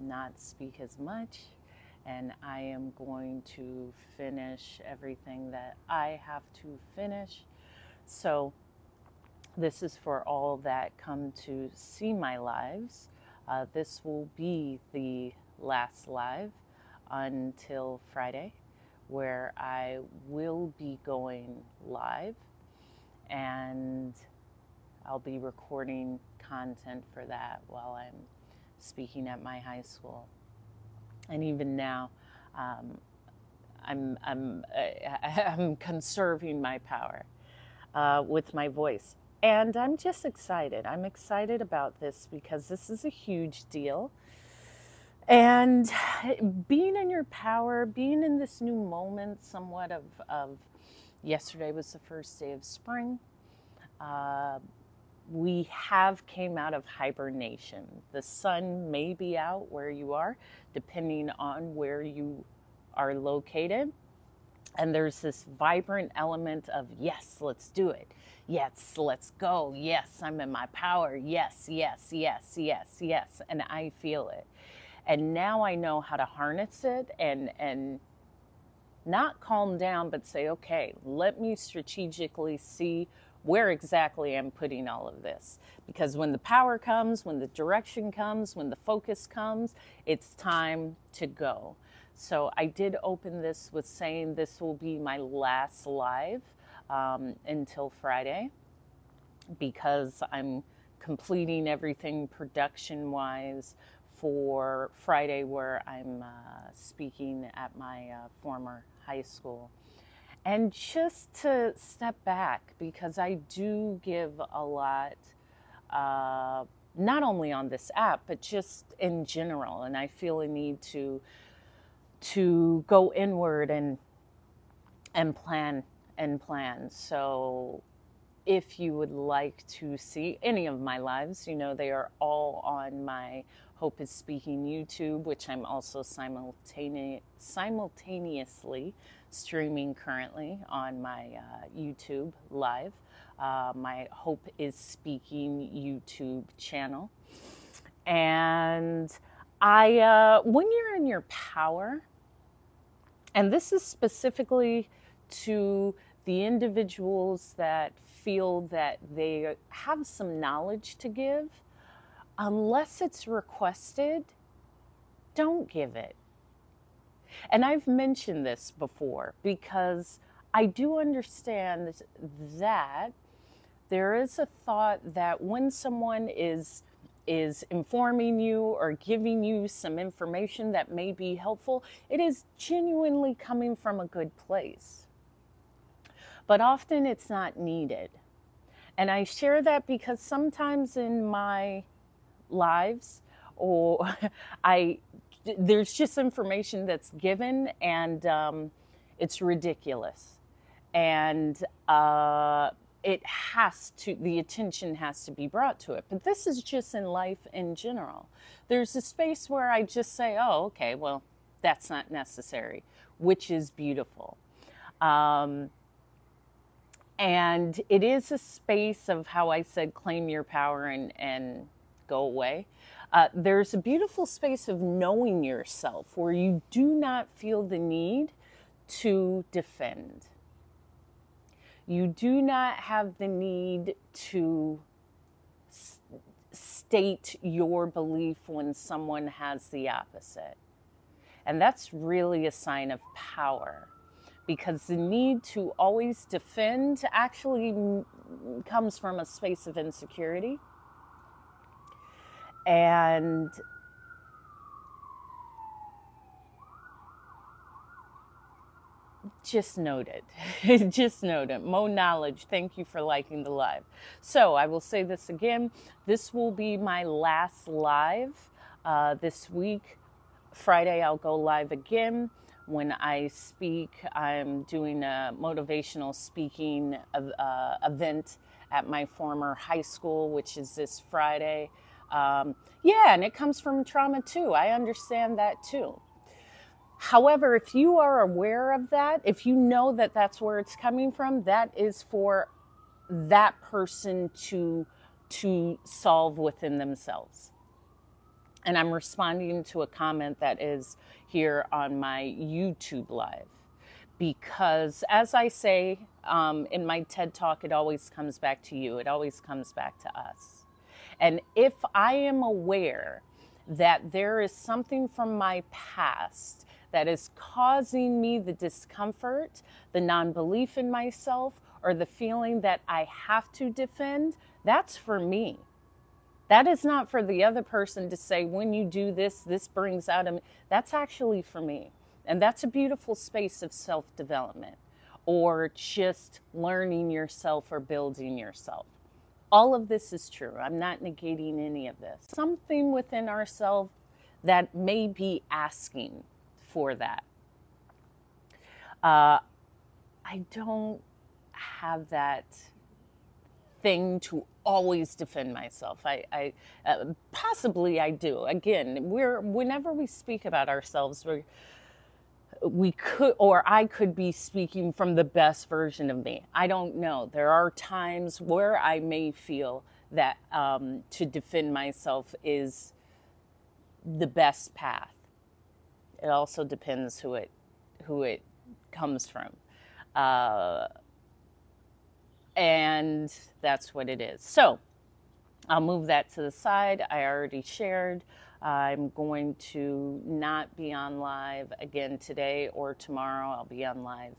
not speak as much, and I am going to finish everything that I have to finish. So this is for all that come to see my lives. This will be the last live until Friday, where I will be going live, and I'll be recording content for that while I'm speaking at my high school. And even now, I'm conserving my power with my voice. And I'm just excited. I'm excited about this because this is a huge deal. And being in your power, being in this new moment, somewhat of yesterday was the first day of spring. We have came out of hibernation. The sun may be out where you are, depending on where you are located. And there's this vibrant element of, yes, let's do it. Yes, let's go. Yes, I'm in my power. Yes, yes, yes, yes, yes. And I feel it. And now I know how to harness it and not calm down, but say, okay, let me strategically see where exactly I'm putting all of this. Because when the power comes, when the direction comes, when the focus comes, it's time to go. So I did open this with saying this will be my last live until Friday, because I'm completing everything production-wise for Friday, where I'm speaking at my former high school. And just to step back, because I do give a lot, not only on this app, but just in general. And I feel a need to go inward and plan and plan. So if you would like to see any of my lives, you know, they are all on my Hope is Speaking YouTube, which I'm also simultaneously streaming currently on my YouTube live, my Hope is Speaking YouTube channel. And when you're in your power, and this is specifically to the individuals that feel that they have some knowledge to give, unless it's requested, don't give it. And I've mentioned this before because I do understand that there is a thought that when someone is informing you or giving you some information that may be helpful, it is genuinely coming from a good place. But often it's not needed. And I share that because sometimes in my lives, or there's just information that's given, and it's ridiculous. And the attention has to be brought to it. But this is just in life in general. There's a space where I just say, oh, okay, well, that's not necessary, which is beautiful. And it is a space of, how I said, claim your power and go away. There's a beautiful space of knowing yourself where you do not feel the need to defend. You do not have the need to state your belief when someone has the opposite. And that's really a sign of power, because the need to always defend actually comes from a space of insecurity. And just note it. Just note it. Mo Knowledge, thank you for liking the live. So I will say this again. This will be my last live this week. Friday, I'll go live again. When I speak, I'm doing a motivational speaking event at my former high school, which is this Friday. Yeah, and it comes from trauma too. I understand that too. However, if you are aware of that, if you know that that's where it's coming from, that is for that person to solve within themselves. And I'm responding to a comment that is here on my YouTube live. Because as I say in my TED Talk, it always comes back to you. It always comes back to us. And if I am aware that there is something from my past that is causing me the discomfort, the non-belief in myself, or the feeling that I have to defend, that's for me. That is not for the other person to say, when you do this, this brings out a... That's actually for me. And that's a beautiful space of self-development, or just learning yourself or building yourself. All of this is true. I'm not negating any of this. Something within ourselves that may be asking for that. I don't have that thing to always defend myself. Possibly I do. Again, whenever we speak about ourselves, we could, or I could be speaking from the best version of me. I don't know. There are times where I may feel that to defend myself is the best path. It also depends who it comes from. And that's what it is. So I'll move that to the side. I already shared. I'm going to not be on live again today or tomorrow. I'll be on live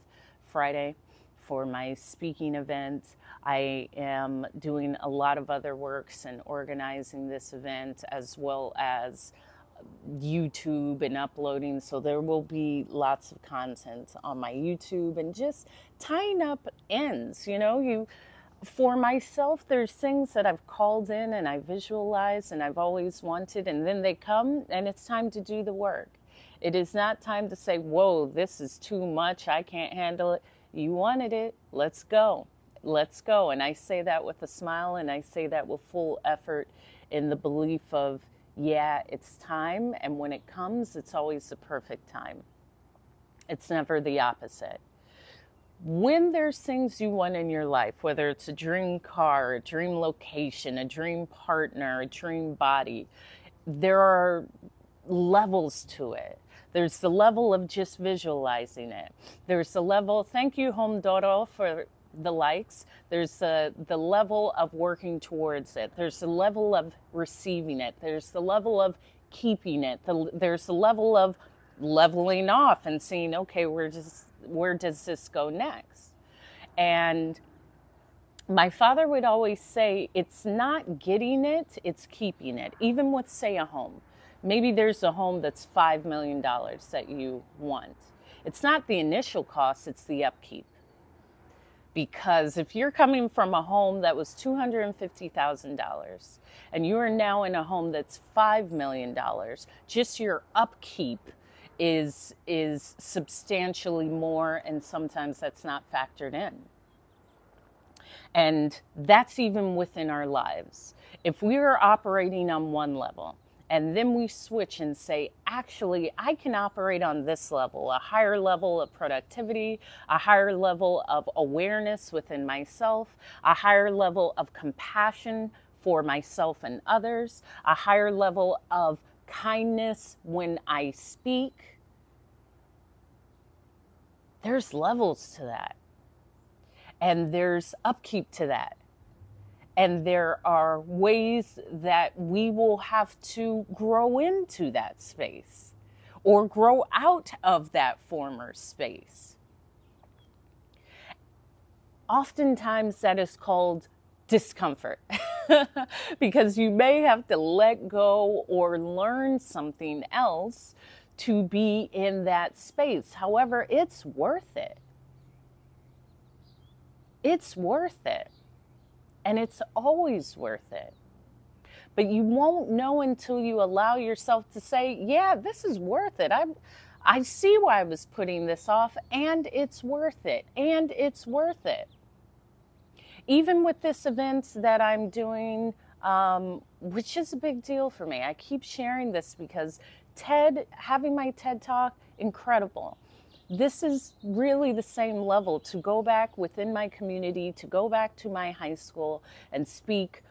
Friday for my speaking event. I am doing a lot of other works and organizing this event, as well as YouTube and uploading. So there will be lots of content on my YouTube and just tying up ends. You know, for myself, there's things that I've called in and I visualize and I've always wanted, and then they come and it's time to do the work. It is not time to say, whoa, this is too much, I can't handle it. You wanted it, let's go. Let's go. And I say that with a smile, and I say that with full effort, in the belief of, yeah, it's time. And when it comes, it's always the perfect time. It's never the opposite. When there's things you want in your life, whether it's a dream car, a dream location, a dream partner, a dream body, there are levels to it. There's the level of just visualizing it. There's the level, thank you, Home Doro, for the likes. There's the level of working towards it. There's the level of receiving it. There's the level of keeping it. There's the level of leveling off and seeing, okay, where does this go next? And my father would always say, it's not getting it, it's keeping it. Even with, say, a home. Maybe there's a home that's $5 million that you want. It's not the initial cost, it's the upkeep. Because if you're coming from a home that was $250,000 and you are now in a home that's $5 million, just your upkeep is substantially more, and sometimes that's not factored in. And that's even within our lives. If we are operating on one level and then we switch and say, actually, I can operate on this level, a higher level of productivity, a higher level of awareness within myself, a higher level of compassion for myself and others, a higher level of kindness when I speak. There's levels to that. And there's upkeep to that. And there are ways that we will have to grow into that space or grow out of that former space. Oftentimes that is called discomfort because you may have to let go or learn something else to be in that space. However, it's worth it. It's worth it. And it's always worth it. But you won't know until you allow yourself to say, yeah, this is worth it. I see why I was putting this off, and it's worth it. And it's worth it. Even with this event that I'm doing, which is a big deal for me. I keep sharing this because having my TED Talk, incredible. This is really the same level, to go back within my community, to go back to my high school and speak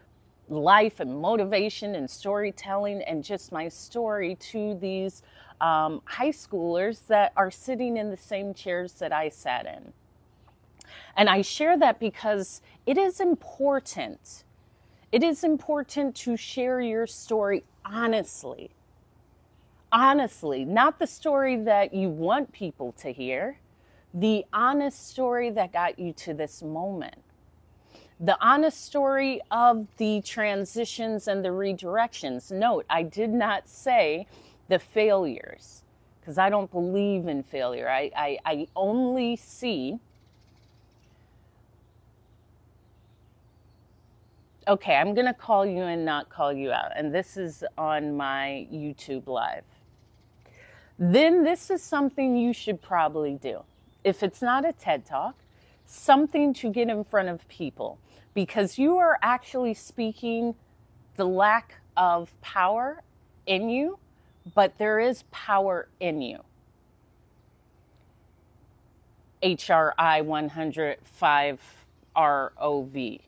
life and motivation and storytelling and just my story to these high schoolers that are sitting in the same chairs that I sat in. And I share that because it is important. It is important to share your story honestly. Honestly, not the story that you want people to hear, the honest story that got you to this moment. The honest story of the transitions and the redirections. Note, I did not say the failures, because I don't believe in failure. I only see... Okay, I'm going to call you and not call you out. And this is on my YouTube live. Then this is something you should probably do. If it's not a TED Talk, something to get in front of people. Because you are actually speaking the lack of power in you, but there is power in you. HRI 105 ROV.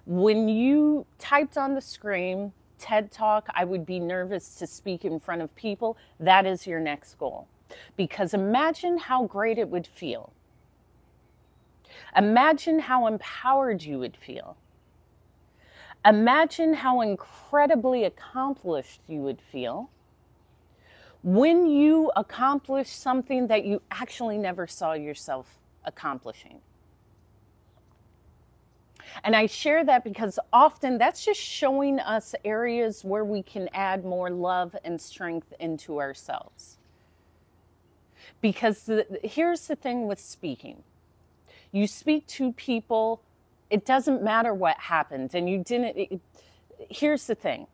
When you typed on the screen, TED Talk, I would be nervous to speak in front of people. That is your next goal. Because imagine how great it would feel. Imagine how empowered you would feel. Imagine how incredibly accomplished you would feel when you accomplish something that you actually never saw yourself accomplishing. And I share that because often that's just showing us areas where we can add more love and strength into ourselves. Because here's the thing with speaking. You speak to people, it doesn't matter what happened. And you didn't, here's the thing.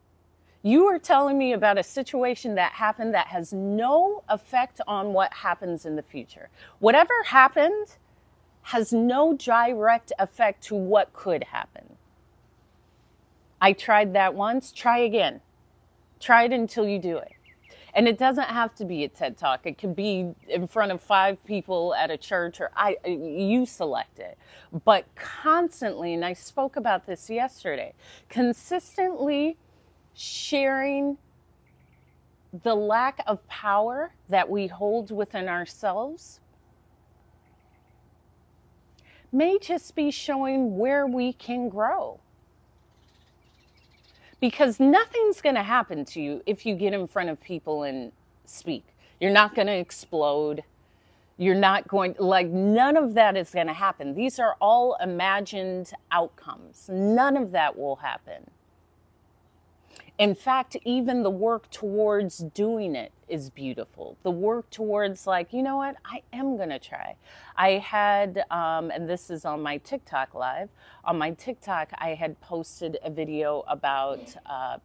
You are telling me about a situation that happened that has no effect on what happens in the future. Whatever happened has no direct effect to what could happen. I tried that once, try again. Try it until you do it. And it doesn't have to be a TED Talk. It could be in front of 5 people at a church, or you select it. But constantly, and I spoke about this yesterday, consistently sharing the lack of power that we hold within ourselves may just be showing where we can grow. Because nothing's going to happen to you if you get in front of people and speak. You're not going to explode. You're not going, like, none of that is going to happen. These are all imagined outcomes. None of that will happen. In fact, even the work towards doing it is beautiful. The work towards, like, you know what, I am going to try. I had, and this is on my TikTok live, on my TikTok, I had posted a video about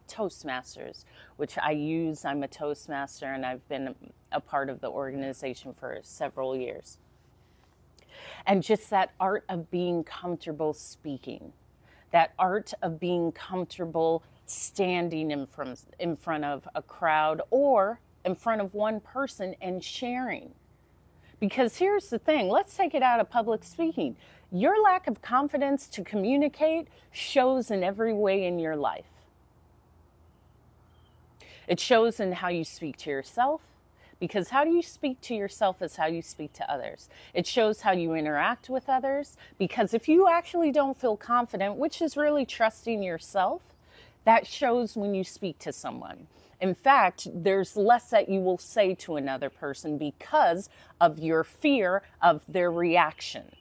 Toastmasters, which I use. I'm a Toastmaster, and I've been a part of the organization for several years. And just that art of being comfortable speaking, that art of being comfortable standing in front of a crowd or in front of one person and sharing. Because here's the thing, let's take it out of public speaking. Your lack of confidence to communicate shows in every way in your life. It shows in how you speak to yourself, because how do you speak to yourself is how you speak to others. It shows how you interact with others, because if you actually don't feel confident, which is really trusting yourself, that shows when you speak to someone. In fact, there's less that you will say to another person because of your fear of their reaction.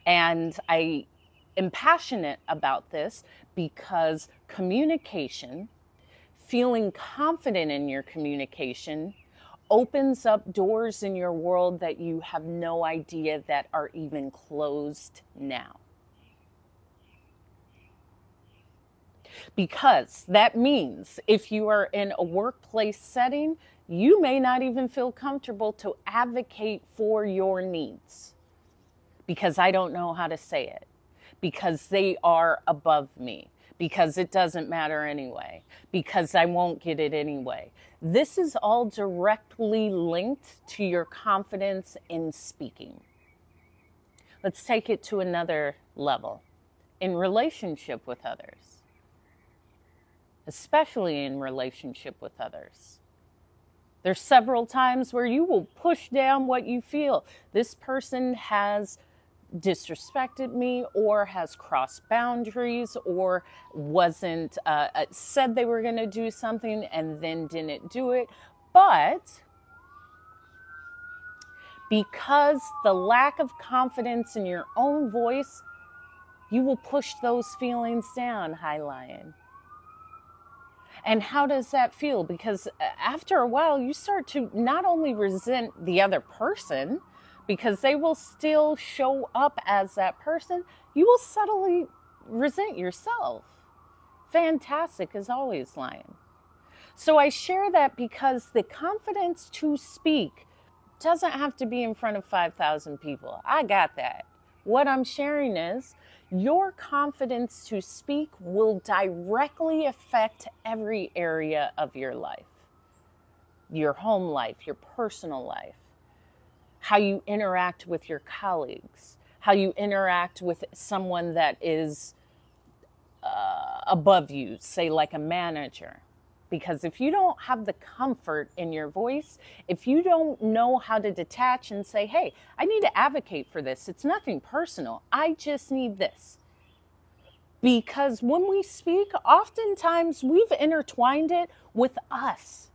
And I am passionate about this because communication, feeling confident in your communication, opens up doors in your world that you have no idea that are even closed now. Because that means if you are in a workplace setting, you may not even feel comfortable to advocate for your needs. Because I don't know how to say it. Because they are above me. Because it doesn't matter anyway. Because I won't get it anyway. This is all directly linked to your confidence in speaking. Let's take it to another level. in relationship with others, especially in relationship with others. There's several times where you will push down what you feel. This person has disrespected me or has crossed boundaries or wasn't said they were going to do something and then didn't do it. But because the lack of confidence in your own voice, you will push those feelings down, High Lion. And how does that feel? Because after a while, you start to not only resent the other person, because they will still show up as that person, you will subtly resent yourself. Fantastic as always, Lion. So I share that because the confidence to speak doesn't have to be in front of 5,000 people. I got that. What I'm sharing is your confidence to speak will directly affect every area of your life. Your home life, your personal life, how you interact with your colleagues, how you interact with someone that is above you, say like a manager. Because if you don't have the comfort in your voice, if you don't know how to detach and say, hey, I need to advocate for this. It's nothing personal. I just need this. Because when we speak, oftentimes we've intertwined it with us.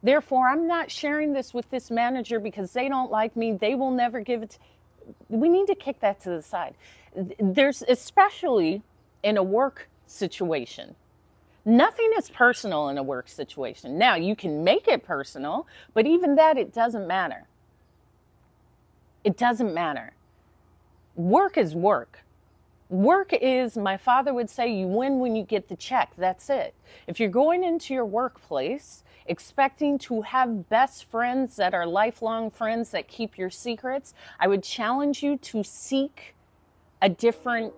Therefore, I'm not sharing this with this manager because they don't like me. They will never give it. We need to kick that to the side. There's, especially in a work situation, nothing is personal in a work situation. Now, you can make it personal, but even that, it doesn't matter. It doesn't matter. Work is work. Work is, my father would say, you win when you get the check. That's it. If you're going into your workplace expecting to have best friends that are lifelong friends that keep your secrets, I would challenge you to seek a different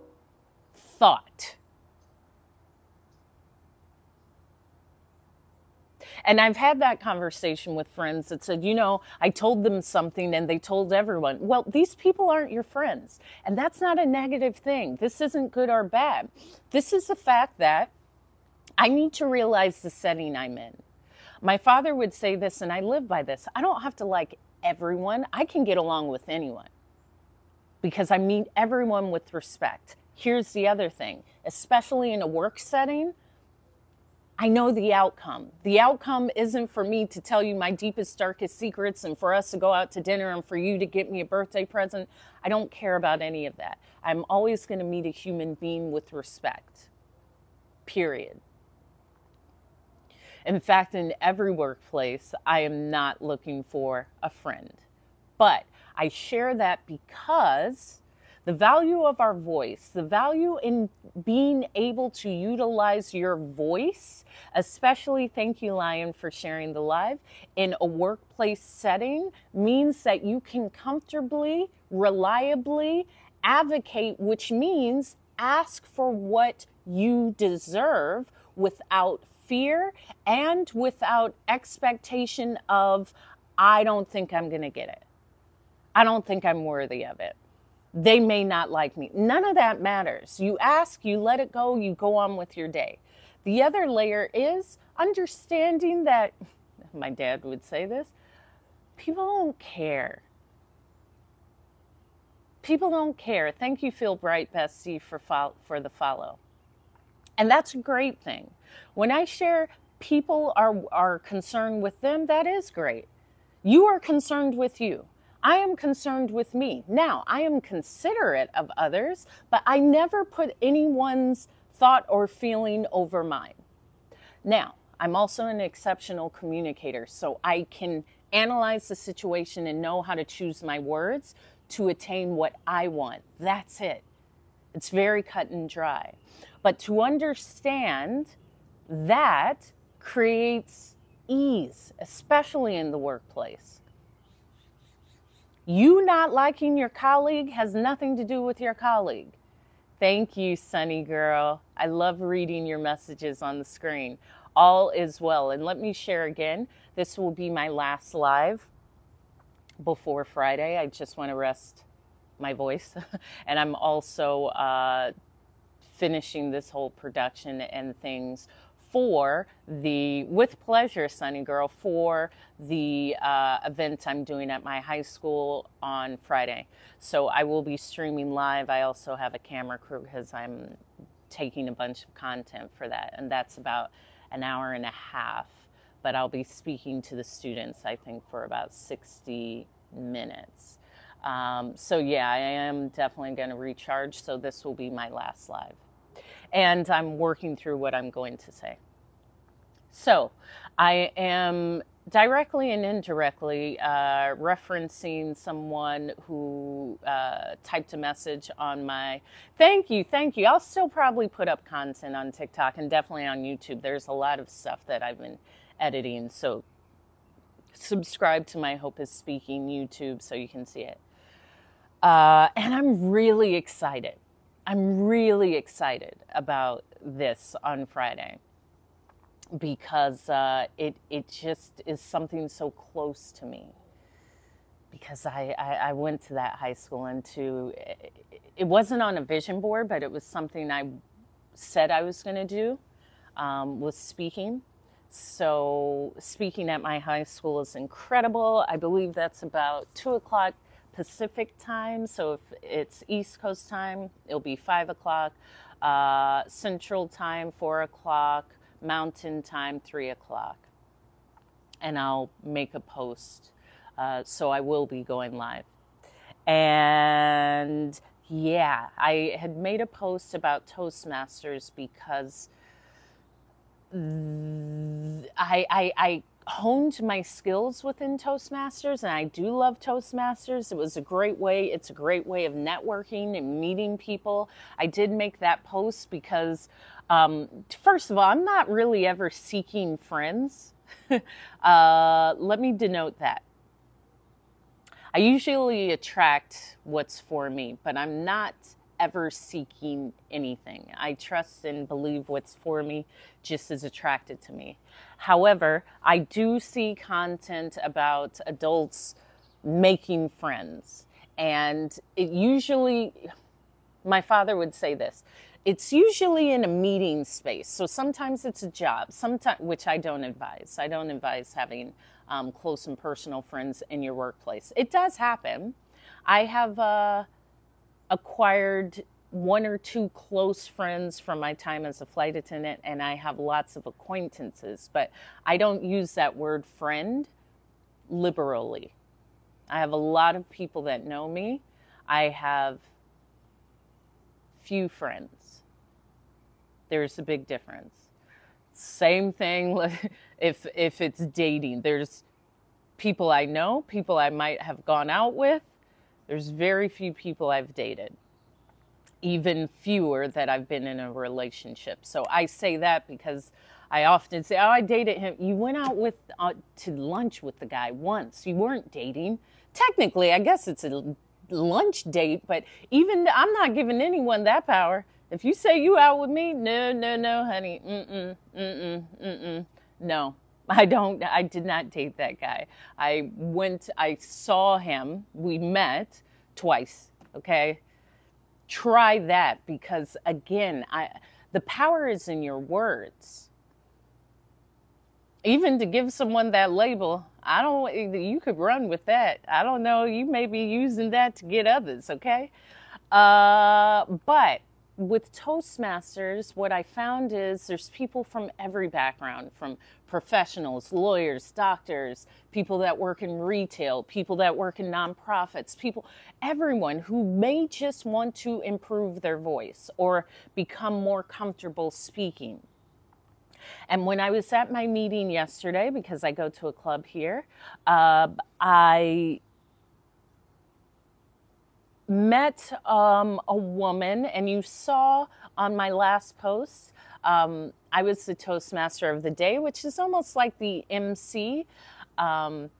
thought. And I've had that conversation with friends that said, you know, I told them something and they told everyone. Well, these people aren't your friends. And that's not a negative thing. This isn't good or bad. This is the fact that I need to realize the setting I'm in. My father would say this, and I live by this. I don't have to like everyone. I can get along with anyone because I meet everyone with respect. Here's the other thing, especially in a work setting, I know the outcome. The outcome isn't for me to tell you my deepest, darkest secrets and for us to go out to dinner and for you to get me a birthday present. I don't care about any of that. I'm always going to meet a human being with respect. Period. In fact, in every workplace, I am not looking for a friend. But I share that because the value of our voice, the value in being able to utilize your voice, especially, thank you, Lion, for sharing the live, in a workplace setting means that you can comfortably, reliably advocate, which means ask for what you deserve without fear and without expectation of, I don't think I'm going to get it. I don't think I'm worthy of it. They may not like me. None of that matters. You ask, you let it go, you go on with your day. The other layer is understanding that, my dad would say this, people don't care. People don't care. Thank you, Feel Bright Bestie, for the follow. And that's a great thing. When I share people are concerned with them, that is great. You are concerned with you. I am concerned with me. Now, I am considerate of others, but I never put anyone's thought or feeling over mine. Now, I'm also an exceptional communicator, so I can analyze the situation and know how to choose my words to attain what I want. That's it. It's very cut and dry. But to understand that creates ease, especially in the workplace. You not liking your colleague has nothing to do with your colleague. Thank you, Sunny Girl. I love reading your messages on the screen. All is well. And let me share again, this will be my last live before Friday. I just want to rest my voice. And I'm also finishing this whole production and things for the With Pleasure Sunny Girl for the event I'm doing at my high school on Friday. So I will be streaming live. I also have a camera crew because I'm taking a bunch of content for that, and that's about an hour and a half. But I'll be speaking to the students, I think, for about 60 minutes. So yeah, I am definitely going to recharge. So this will be my last live. And I'm working through what I'm going to say. So I am directly and indirectly referencing someone who typed a message on my, thank you. I'll still probably put up content on TikTok and definitely on YouTube. There's a lot of stuff that I've been editing. So subscribe to my Hope is Speaking YouTube so you can see it. And I'm really excited. I'm really excited about this on Friday because it just is something so close to me. Because I went to that high school and it wasn't on a vision board, but it was something I said I was going to do, was speaking. So speaking at my high school is incredible. I believe that's about 2 o'clock Pacific time. So if it's East Coast time, it'll be 5 o'clock. Central time, 4 o'clock. Mountain time, 3 o'clock. And I'll make a post. So I will be going live. And yeah, I had made a post about Toastmasters because I honed my skills within Toastmasters, and I do love Toastmasters. It was a great way. It's a great way of networking and meeting people. I did make that post because, first of all, I'm not really ever seeking friends. Let me denote that. I usually attract what's for me, but I'm not ever seeking anything. I trust and believe what's for me just is attracted to me. However, I do see content about adults making friends. And it usually, my father would say this, it's usually in a meeting space. So sometimes it's a job, sometimes, which I don't advise. I don't advise having close and personal friends in your workplace. It does happen. I have acquired 1 or 2 close friends from my time as a flight attendant, and I have lots of acquaintances, but I don't use that word friend liberally. I have a lot of people that know me. I have few friends. There's a big difference. Same thing if it's dating. There's people I know, people I might have gone out with. There's very few people I've dated, even fewer that I've been in a relationship. So I say that because I often say, oh, I dated him. You went out to lunch with the guy once. You weren't dating. Technically, I guess it's a lunch date, but even I'm not giving anyone that power. If you say you out with me, no, honey. No. I did not date that guy. I saw him, we met twice, okay? Try that because again, the power is in your words. Even to give someone that label, you could run with that. I don't know, you may be using that to get others, okay? But with Toastmasters, what I found is there's people from every background, from professionals, lawyers, doctors, people that work in retail, people that work in nonprofits, everyone who may just want to improve their voice or become more comfortable speaking. And when I was at my meeting yesterday, because I go to a club here, I met a woman, and you saw on my last post, I was the Toastmaster of the day, which is almost like the MC. And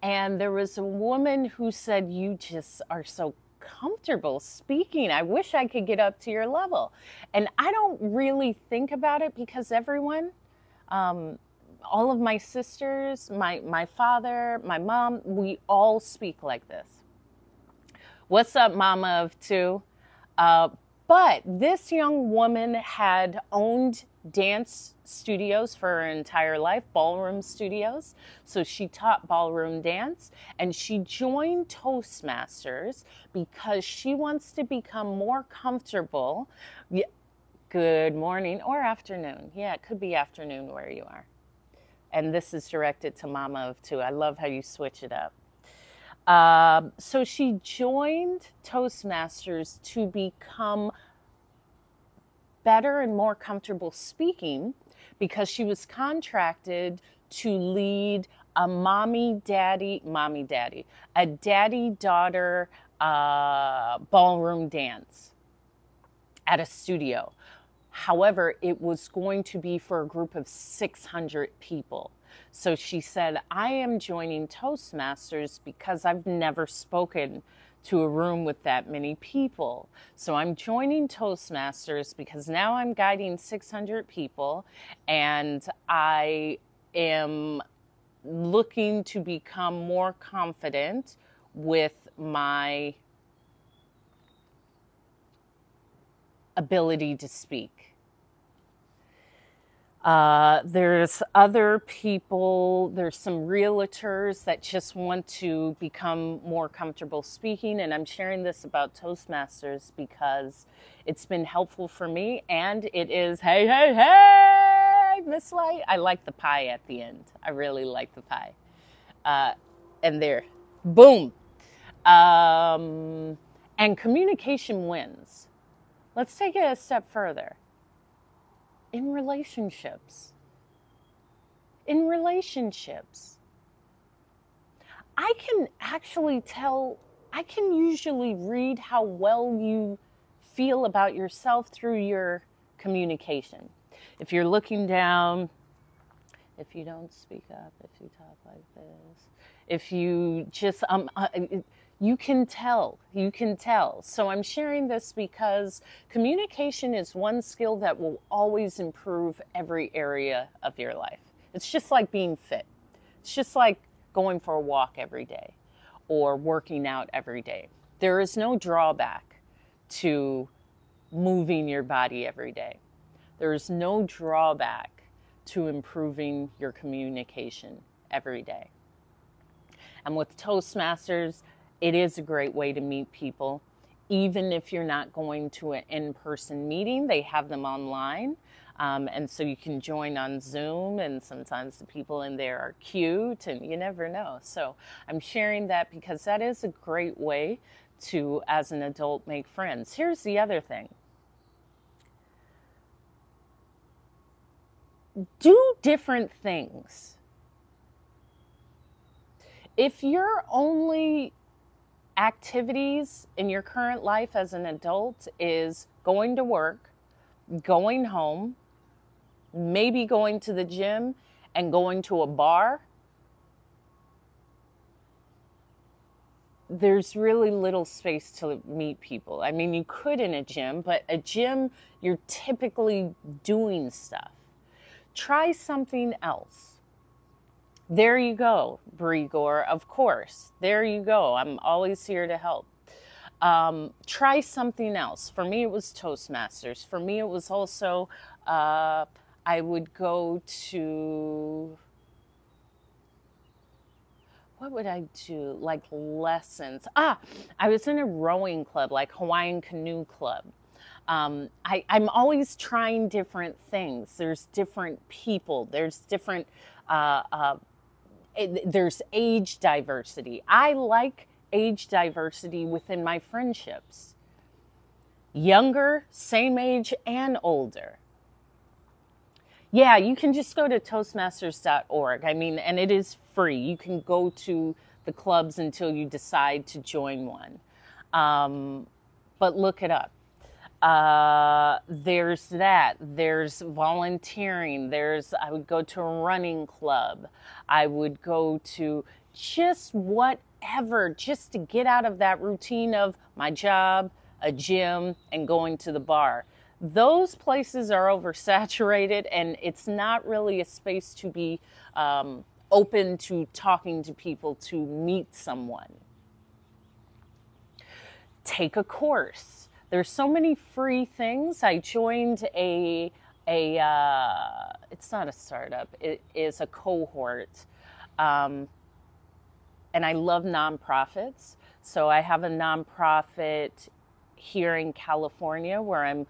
there was a woman who said, you just are so comfortable speaking. I wish I could get up to your level. And I don't really think about it because everyone, all of my sisters, my father, my mom, we all speak like this. What's up, mama of 2? But this young woman had owned dance studios for her entire life, ballroom studios. So she taught ballroom dance, and she joined Toastmasters because she wants to become more comfortable. Good morning or afternoon. Yeah, it could be afternoon where you are. And this is directed to Mama of Two. I love how you switch it up. So she joined Toastmasters to become better and more comfortable speaking because she was contracted to lead a a daddy-daughter ballroom dance at a studio. However, it was going to be for a group of 600 people. So she said, I am joining Toastmasters because I've never spoken to a room with that many people. So I'm joining Toastmasters because now I'm guiding 600 people, and I am looking to become more confident with my ability to speak. There's other people, there's some realtors that just want to become more comfortable speaking, and I'm sharing this about Toastmasters because it's been helpful for me, and it is, hey, hey, hey, Miss Light. I like the pie at the end. I really like the pie. And there, boom. And communication wins. Let's take it a step further. In relationships, I can actually tell, I can usually read how well you feel about yourself through your communication. If you're looking down, if you don't speak up, if you talk like this, if you just, you can tell. So I'm sharing this because communication is one skill that will always improve every area of your life. It's just like being fit. It's just like going for a walk every day or working out every day. There is no drawback to moving your body every day. There is no drawback to improving your communication every day. And with Toastmasters, it is a great way to meet people. Even if you're not going to an in-person meeting, they have them online. And so you can join on Zoom, and sometimes the people in there are cute, and you never know. So I'm sharing that because that is a great way to, as an adult, make friends. Here's the other thing. Do different things. If your only activities in your current life as an adult is going to work, going home, maybe going to the gym, and going to a bar, there's really little space to meet people. I mean, you could in a gym, but a gym, you're typically doing stuff. Try something else. There you go, Bree Gore, of course. There you go. I'm always here to help. Try something else. For me, it was Toastmasters. For me, it was also, I would go to, what would I do? Like lessons. I was in a rowing club, like Hawaiian Canoe Club. I'm always trying different things. There's different people. There's different, there's age diversity. I like age diversity within my friendships. Younger, same age, and older. Yeah, you can just go to Toastmasters.org. I mean, and it is free. You can go to the clubs until you decide to join one. But look it up. There's that. There's volunteering. I would go to a running club. I would go to just whatever, just to get out of that routine of my job, a gym, and going to the bar. Those places are oversaturated, and it's not really a space to be open to talking to people, to meet someone. Take a course. There's so many free things. I joined it's not a startup, it is a cohort. And I love nonprofits. So I have a nonprofit here in California where I'm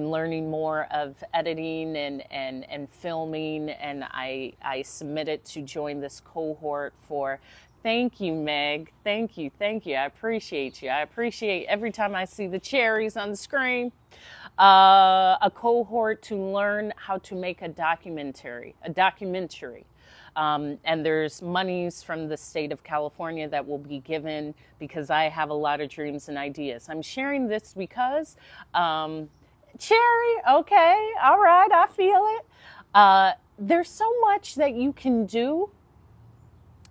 learning more of editing and filming, and I submitted to join this cohort for. Thank you, Meg. Thank you. I appreciate you. I appreciate every time I see the cherries on the screen. A cohort to learn how to make a documentary. And there's monies from the state of California that will be given because I have a lot of dreams and ideas. I'm sharing this because, Cherry, okay, all right, I feel it. There's so much that you can do,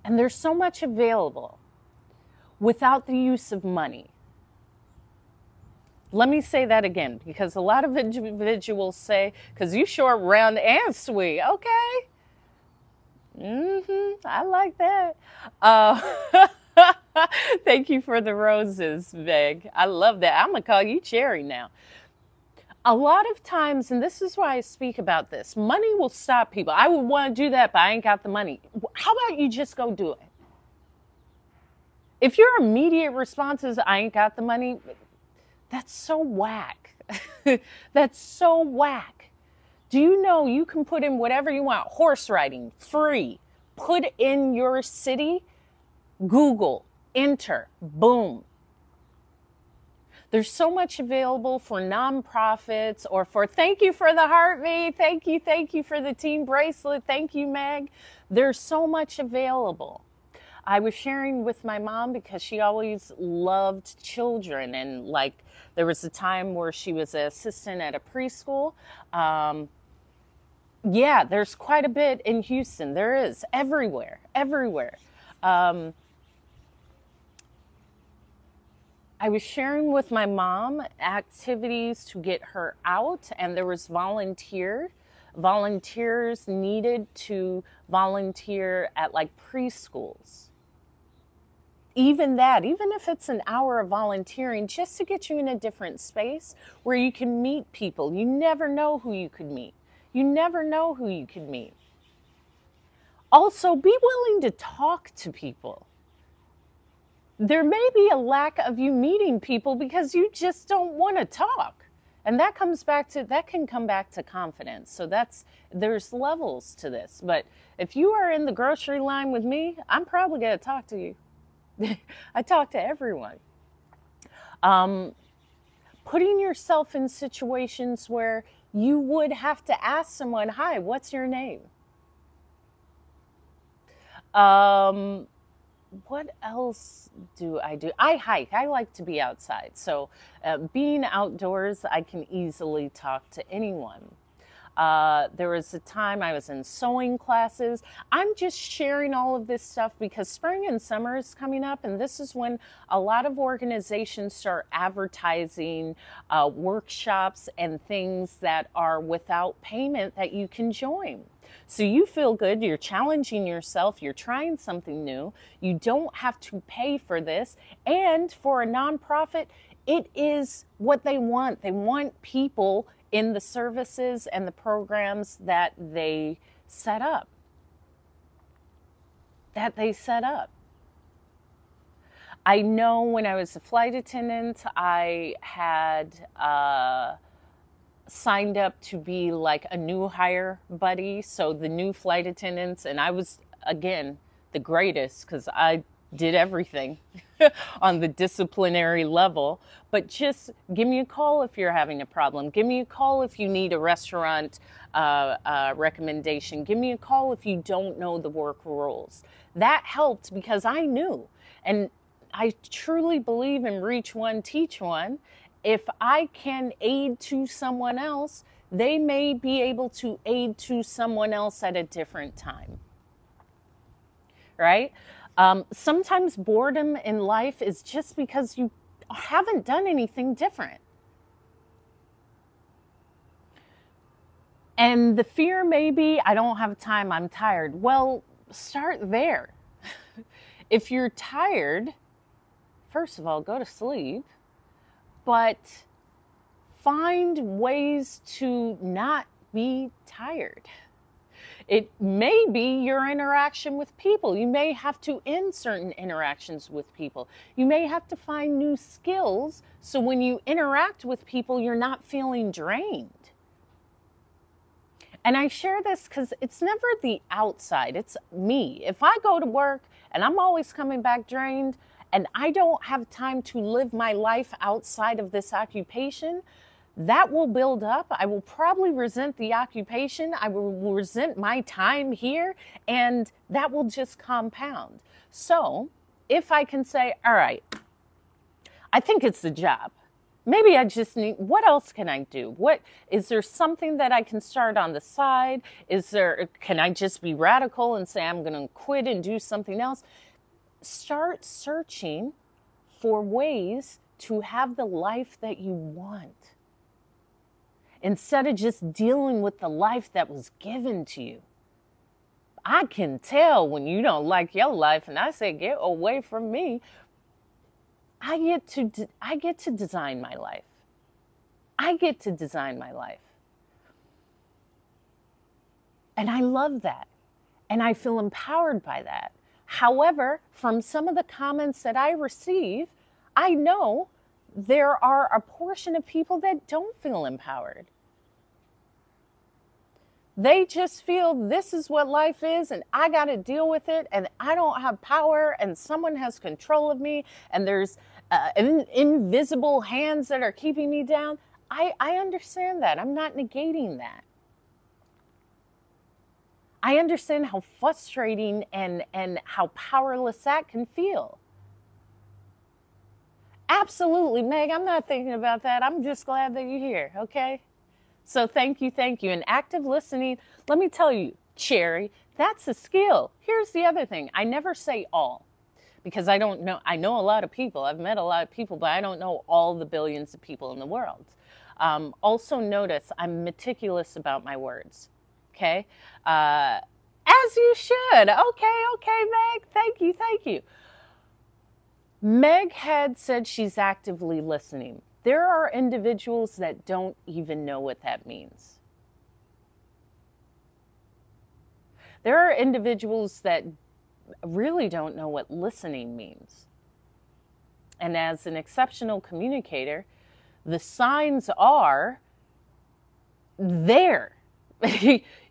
and there's so much available without the use of money. Let me say that again, because a lot of individuals say, because you short, round, and sweet. Okay. I like that. Thank you for the roses, Meg. I love that. I'm going to call you Cherry now. A lot of times, and this is why I speak about this, money will stop people. I would want to do that, but I ain't got the money. How about you just go do it? If your immediate response is, I ain't got the money, that's so whack. That's so whack. Do you know you can put in whatever you want? Horse riding, free. Put in your city, Google, enter, boom. There's so much available for nonprofits or for, thank you for the heartbeat, thank you for the team bracelet, thank you, Meg. There's so much available. I was sharing with my mom because she always loved children, and like there was a time where she was an assistant at a preschool. Yeah, there's quite a bit in Houston. There is everywhere. I was sharing with my mom activities to get her out, and there was volunteers needed to volunteer at like preschools. Even that, even if it's an hour of volunteering, just to get you in a different space where you can meet people. You never know who you could meet. Also, be willing to talk to people. There may be a lack of you meeting people because you just don't want to talk. And that can come back to confidence. So there's levels to this. But if you are in the grocery line with me, I'm probably going to talk to you. I talk to everyone. Putting yourself in situations where you would have to ask someone, hi, what's your name? What else do? I hike. I like to be outside. So being outdoors, I can easily talk to anyone. There was a time I was in sewing classes. I'm just sharing all of this stuff because spring and summer is coming up, and this is when a lot of organizations start advertising workshops and things that are without payment that you can join. So you feel good, you're challenging yourself, you're trying something new, you don't have to pay for this, and for a nonprofit, it is what they want. They want people in the services and the programs that they set up. I know when I was a flight attendant, I had signed up to be like a new hire buddy. So the new flight attendants, and I was, again, the greatest because I did everything on the disciplinary level. But just give me a call if you're having a problem. Give me a call if you need a restaurant recommendation. Give me a call if you don't know the work rules. That helped because I knew. And I truly believe in reach one, teach one. If I can aid to someone else, they may be able to aid to someone else at a different time. Right? Sometimes boredom in life is just because you haven't done anything different. And the fear may be, I don't have time, I'm tired. Well, start there. If you're tired, first of all, go to sleep. But find ways to not be tired. It may be your interaction with people. You may have to end certain interactions with people. You may have to find new skills so when you interact with people, you're not feeling drained. And I share this because it's never the outside, it's me. If I go to work and I'm always coming back drained and I don't have time to live my life outside of this occupation, that will build up. I will probably resent the occupation. I will resent my time here, and that will just compound. So if I can say, all right, I think it's the job. Maybe I just need, what else can I do? Is there something that I can start on the side? Can I just be radical and say I'm going to quit and do something else? Start searching for ways to have the life that you want, instead of just dealing with the life that was given to you. I can tell when you don't like your life, and I say, get away from me. I get to design my life. I get to design my life. And I love that. And I feel empowered by that. However, from some of the comments that I receive, I know there are a portion of people that don't feel empowered. They just feel this is what life is and I got to deal with it and I don't have power and someone has control of me and there's invisible hands that are keeping me down. I understand that. I'm not negating that. I understand how frustrating and how powerless that can feel. Absolutely, Meg, I'm not thinking about that. I'm just glad that you're here, okay? So thank you. And active listening, let me tell you, Cherry, that's a skill. Here's the other thing. I never say all because I don't know. I know a lot of people. I've met a lot of people, but I don't know all the billions of people in the world. Also notice I'm meticulous about my words, okay? As you should. Okay, Meg. Thank you. Meg had said she's actively listening. There are individuals that don't even know what that means. There are individuals that really don't know what listening means. And as an exceptional communicator, the signs are there.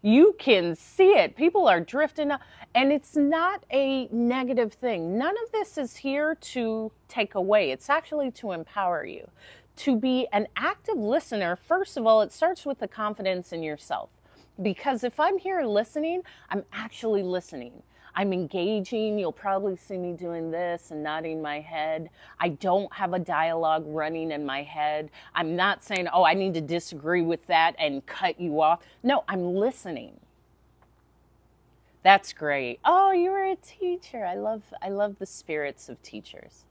You can see it. People are drifting up. And it's not a negative thing. None of this is here to take away. It's actually to empower you. To be an active listener, first of all, it starts with the confidence in yourself. Because if I'm here listening, I'm actually listening. I'm engaging. You'll probably see me doing this and nodding my head. I don't have a dialogue running in my head. I'm not saying, oh, I need to disagree with that and cut you off. No, I'm listening. That's great. Oh, you were a teacher. I love the spirits of teachers.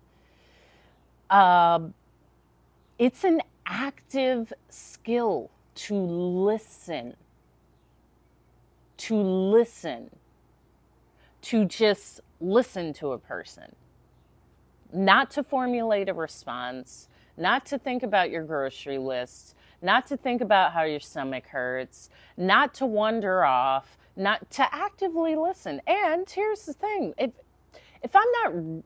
It's an active skill to listen. To just listen to a person. Not to formulate a response, not to think about your grocery list, not to think about how your stomach hurts, not to wander off, not to actively listen. And here's the thing, if I'm not,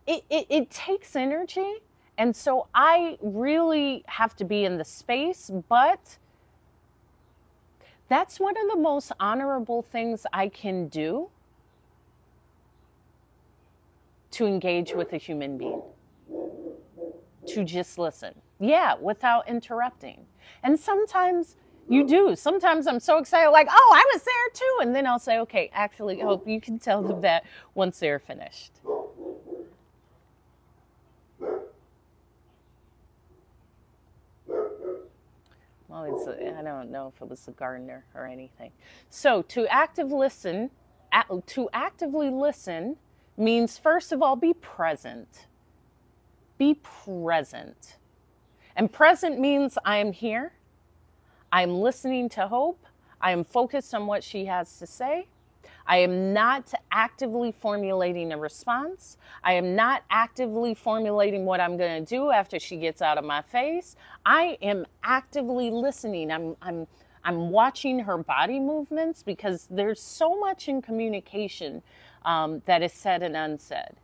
it takes energy. And so I really have to be in the space, but that's one of the most honorable things I can do to engage with a human being. To just listen. Yeah, without interrupting. And sometimes you do. Sometimes I'm so excited, like, oh, I was there too. And then I'll say, okay, actually, hope you can tell them that once they're finished. Well, I don't know if it was the gardener or anything. So to actively listen means, first of all, be present. Be present. And present means I am here. I am listening to Hope. I am focused on what she has to say. I am not actively formulating a response. I am not actively formulating what I'm going to do after she gets out of my face. I am actively listening. I'm watching her body movements, because there's so much in communication that is said and unsaid.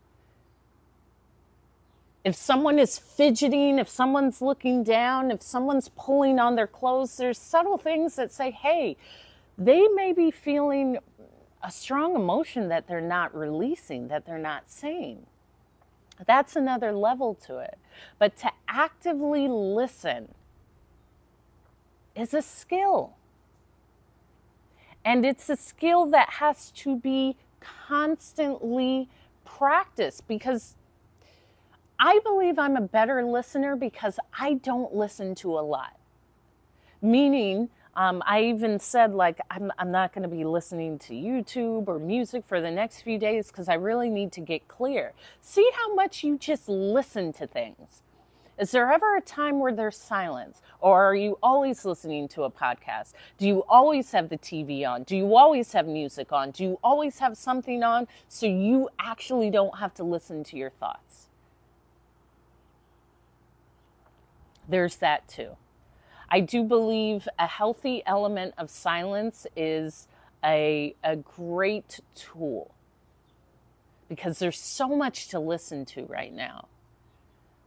If someone is fidgeting, if someone's looking down, if someone's pulling on their clothes, there's subtle things that say, hey, they may be feeling a strong emotion that they're not releasing, that they're not saying. That's another level to it. But to actively listen is a skill. And it's a skill that has to be constantly practiced, because I believe I'm a better listener because I don't listen to a lot. Meaning, I even said, like, I'm not going to be listening to YouTube or music for the next few days because I really need to get clear. See how much you just listen to things. Is there ever a time where there's silence? Or are you always listening to a podcast? Do you always have the TV on? Do you always have music on? Do you always have something on so you actually don't have to listen to your thoughts? There's that too. I do believe a healthy element of silence is a great tool, because there's so much to listen to right now.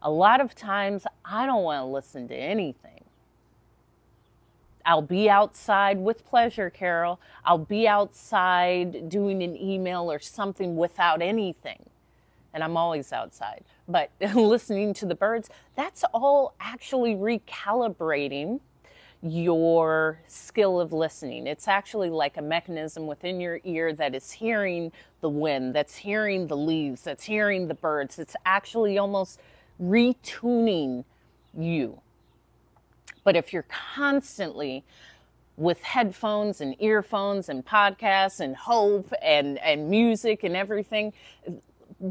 A lot of times I don't want to listen to anything. I'll be outside with pleasure, Carol. I'll be outside doing an email or something without anything. And I'm always outside. But listening to the birds, that's all actually recalibrating your skill of listening. It's actually like a mechanism within your ear that is hearing the wind, that's hearing the leaves, that's hearing the birds. It's actually almost retuning you. But if you're constantly with headphones and earphones and podcasts and hope and music and everything,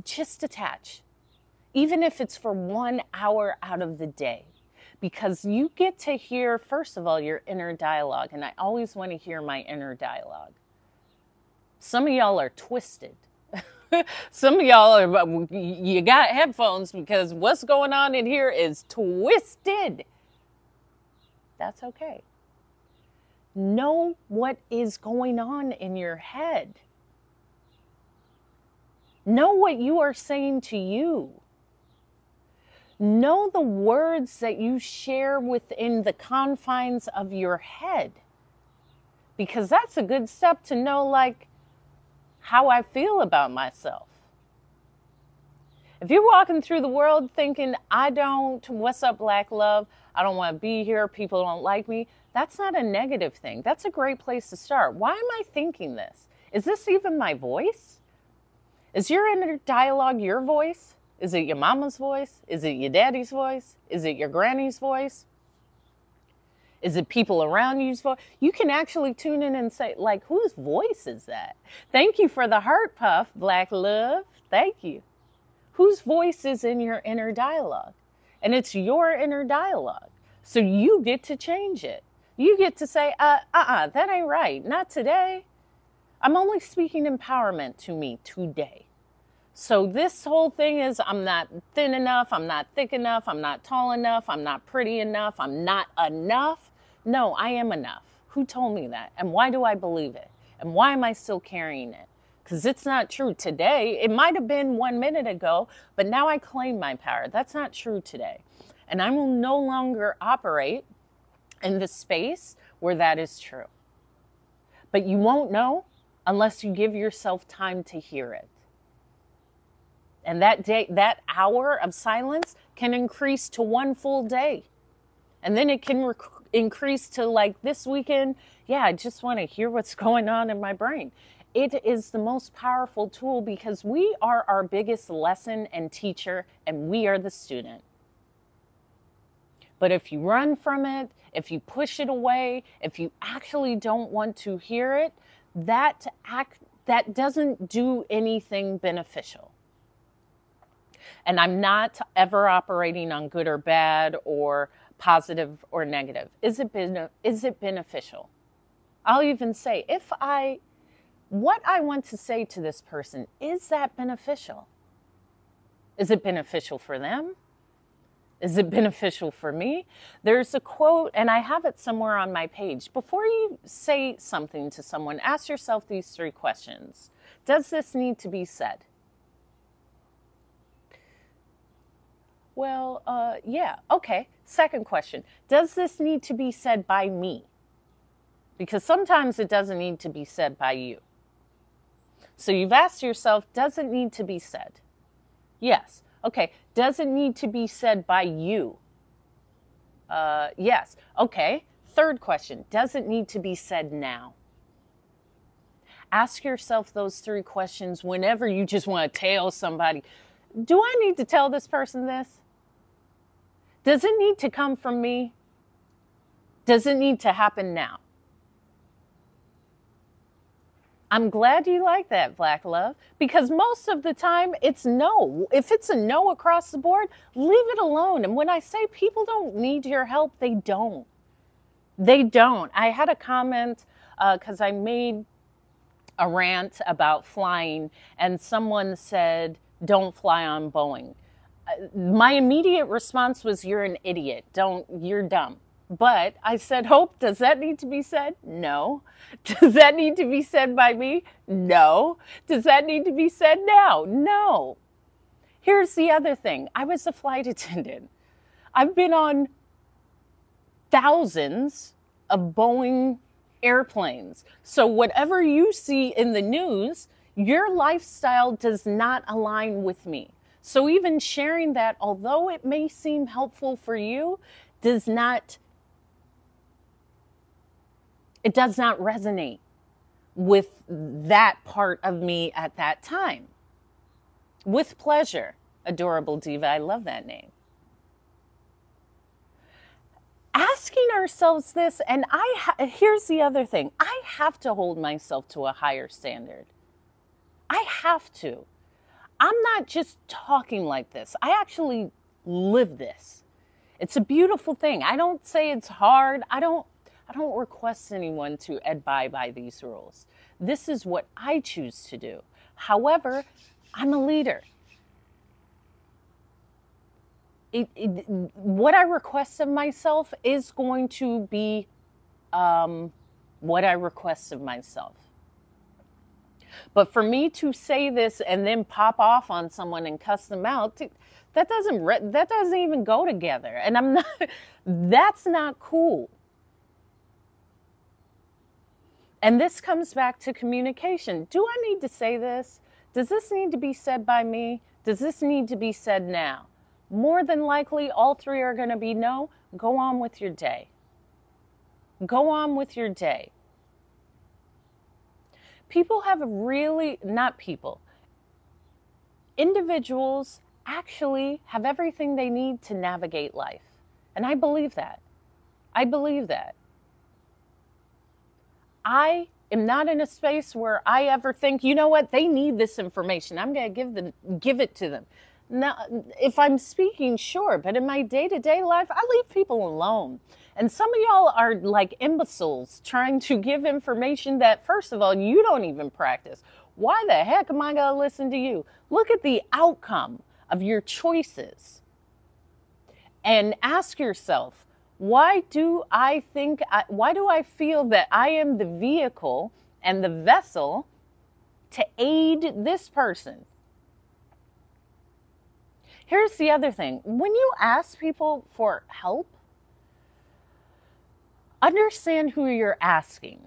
just detach. Even if it's for 1 hour out of the day. Because you get to hear, first of all, your inner dialogue. And I always want to hear my inner dialogue. Some of y'all are twisted. Some of y'all are, you got headphones because what's going on in here is twisted. That's okay. Know what is going on in your head. Know what you are saying to you. Know the words that you share within the confines of your head. Because that's a good step to know, like, how I feel about myself. If you're walking through the world thinking, what's up, Black Love? I don't want to be here. People don't like me. That's not a negative thing. That's a great place to start. Why am I thinking this? Is this even my voice? Is your inner dialogue your voice? Is it your mama's voice? Is it your daddy's voice? Is it your granny's voice? Is it people around you's voice? You can actually tune in and say, like, whose voice is that? Thank you for the heart puff, Black Love. Thank you. Whose voice is in your inner dialogue? And it's your inner dialogue. So you get to change it. You get to say, that ain't right. Not today. I'm only speaking empowerment to me today. So this whole thing is, I'm not thin enough, I'm not thick enough, I'm not tall enough, I'm not pretty enough, I'm not enough. No, I am enough. Who told me that? And why do I believe it? And why am I still carrying it? Because it's not true today. It might have been 1 minute ago, but now I claim my power. That's not true today. And I will no longer operate in the space where that is true. But you won't know unless you give yourself time to hear it. And that hour of silence can increase to 1 full day. And then it can increase to, like, this weekend, I just want to hear what's going on in my brain. It is the most powerful tool because we are our biggest lesson and teacher, and we are the student. But if you run from it, if you push it away, if you actually don't want to hear it, that doesn't do anything beneficial. And I'm not ever operating on good or bad or positive or negative. Is it beneficial? I'll even say, if I what I want to say to this person, is that beneficial? Is it beneficial for them? Is it beneficial for me? There's a quote, and I have it somewhere on my page. Before you say something to someone, ask yourself these 3 questions. Does this need to be said? Well, yeah, okay. Second question, does this need to be said by me? Because sometimes it doesn't need to be said by you. So you've asked yourself, does it need to be said? Yes. Okay. Does it need to be said by you? Yes. Okay. Third question, does it need to be said now? Ask yourself those 3 questions whenever you just want to tell somebody, do I need to tell this person this? Does it need to come from me? Does it need to happen now? I'm glad you like that, Black Love, because most of the time it's no. If it's a no across the board, leave it alone. And when I say people don't need your help, they don't. They don't. I had a comment because I made a rant about flying, and someone said, don't fly on Boeing. My immediate response was, you're an idiot. You're dumb. But I said, Hope, does that need to be said? No. Does that need to be said by me? No. Does that need to be said now? No. Here's the other thing. I was a flight attendant. I've been on thousands of Boeing airplanes. So whatever you see in the news, your lifestyle does not align with me. So even sharing that, although it may seem helpful for you, it does not resonate with that part of me at that time. With pleasure, Adorable Diva. I love that name. Asking ourselves this, and here's the other thing. I have to hold myself to a higher standard. I have to. I'm not just talking like this. I actually live this. It's a beautiful thing. I don't say it's hard. I don't request anyone to abide by these rules. This is what I choose to do. However, I'm a leader. What I request of myself is going to be what I request of myself. But for me to say this and then pop off on someone and cuss them out, that doesn't even go together. And that's not cool. And this comes back to communication. Do I need to say this? Does this need to be said by me? Does this need to be said now? More than likely, all 3 are going to be no. Go on with your day. Go on with your day. Individuals actually have everything they need to navigate life. And I believe that. I believe that. I am not in a space where I ever think, you know what, they need this information. I'm going to give it to them. Now, if I'm speaking, sure, but in my day-to-day life, I leave people alone. And some of y'all are like imbeciles trying to give information that, first of all, you don't even practice. Why the heck am I going to listen to you? Look at the outcome of your choices and ask yourself, why do I feel that I am the vehicle and the vessel to aid this person? Here's the other thing. When you ask people for help, understand who you're asking.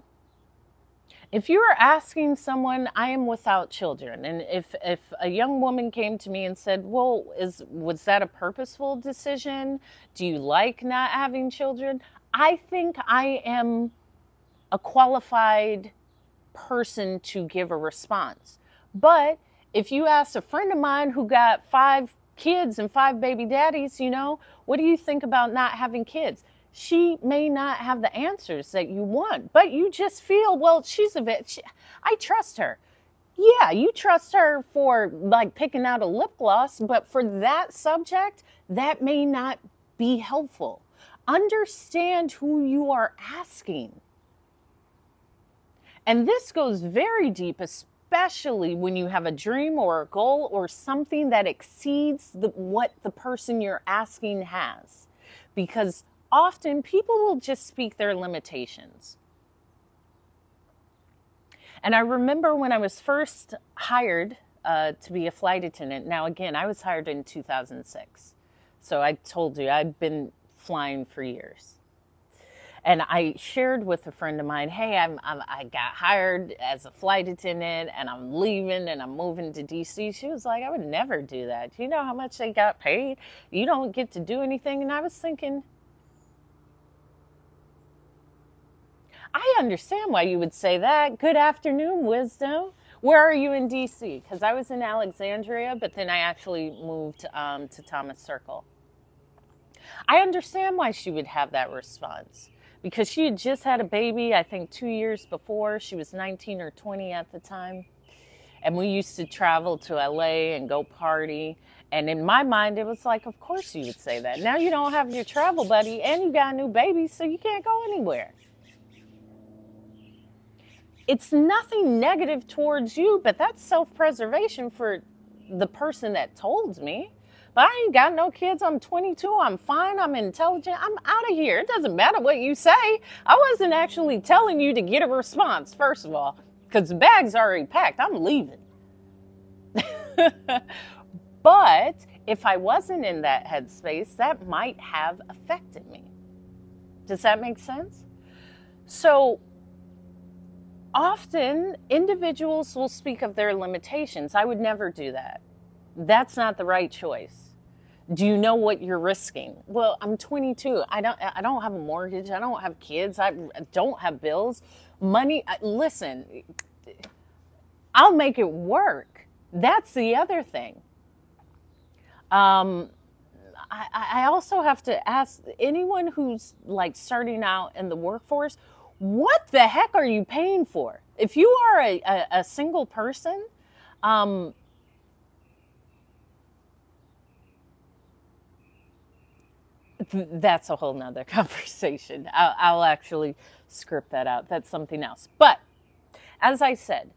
If you are asking someone, I am without children, and if a young woman came to me and said, well, was that a purposeful decision? Do you like not having children? I think I am a qualified person to give a response. But if you ask a friend of mine who got 5 kids and 5 baby daddies, what do you think about not having kids? She may not have the answers that you want, but you just feel, well, I trust her. Yeah, you trust her for like picking out a lip gloss, but for that subject, that may not be helpful. Understand who you are asking. And this goes very deep, especially when you have a dream or a goal or something that exceeds what the person you're asking has. Because often people will just speak their limitations. And I remember when I was first hired to be a flight attendant. Now, again, I was hired in 2006. So I told you, I've been flying for years. And I shared with a friend of mine, hey, I got hired as a flight attendant and I'm leaving and I'm moving to DC. She was like, I would never do that. Do you know how much they got paid? You don't get to do anything. And I was thinking, I understand why you would say that. Good afternoon, wisdom. Where are you in DC? Because I was in Alexandria, but then I actually moved to Thomas Circle. I understand why she would have that response. Because she had just had a baby, I think 2 years before. She was 19 or 20 at the time. And we used to travel to LA and go party. And in my mind, it was like, of course you would say that. Now you don't have your travel buddy and you got a new baby, so you can't go anywhere. It's nothing negative towards you, but that's self-preservation for the person that told me. But I ain't got no kids. I'm 22. I'm fine. I'm intelligent. I'm out of here. It doesn't matter what you say. I wasn't actually telling you to get a response, first of all, because the bag's already packed. I'm leaving. But if I wasn't in that headspace, that might have affected me. Does that make sense? So often individuals will speak of their limitations. I would never do that. That's not the right choice. Do you know what you're risking? Well, I'm 22. I don't have a mortgage. I don't have kids. I don't have bills. Money. Listen, I'll make it work. That's the other thing. I also have to ask anyone who's like starting out in the workforce, what the heck are you paying for? If you are a single person, that's a whole nother conversation. I'll actually script that out. That's something else. But as I said,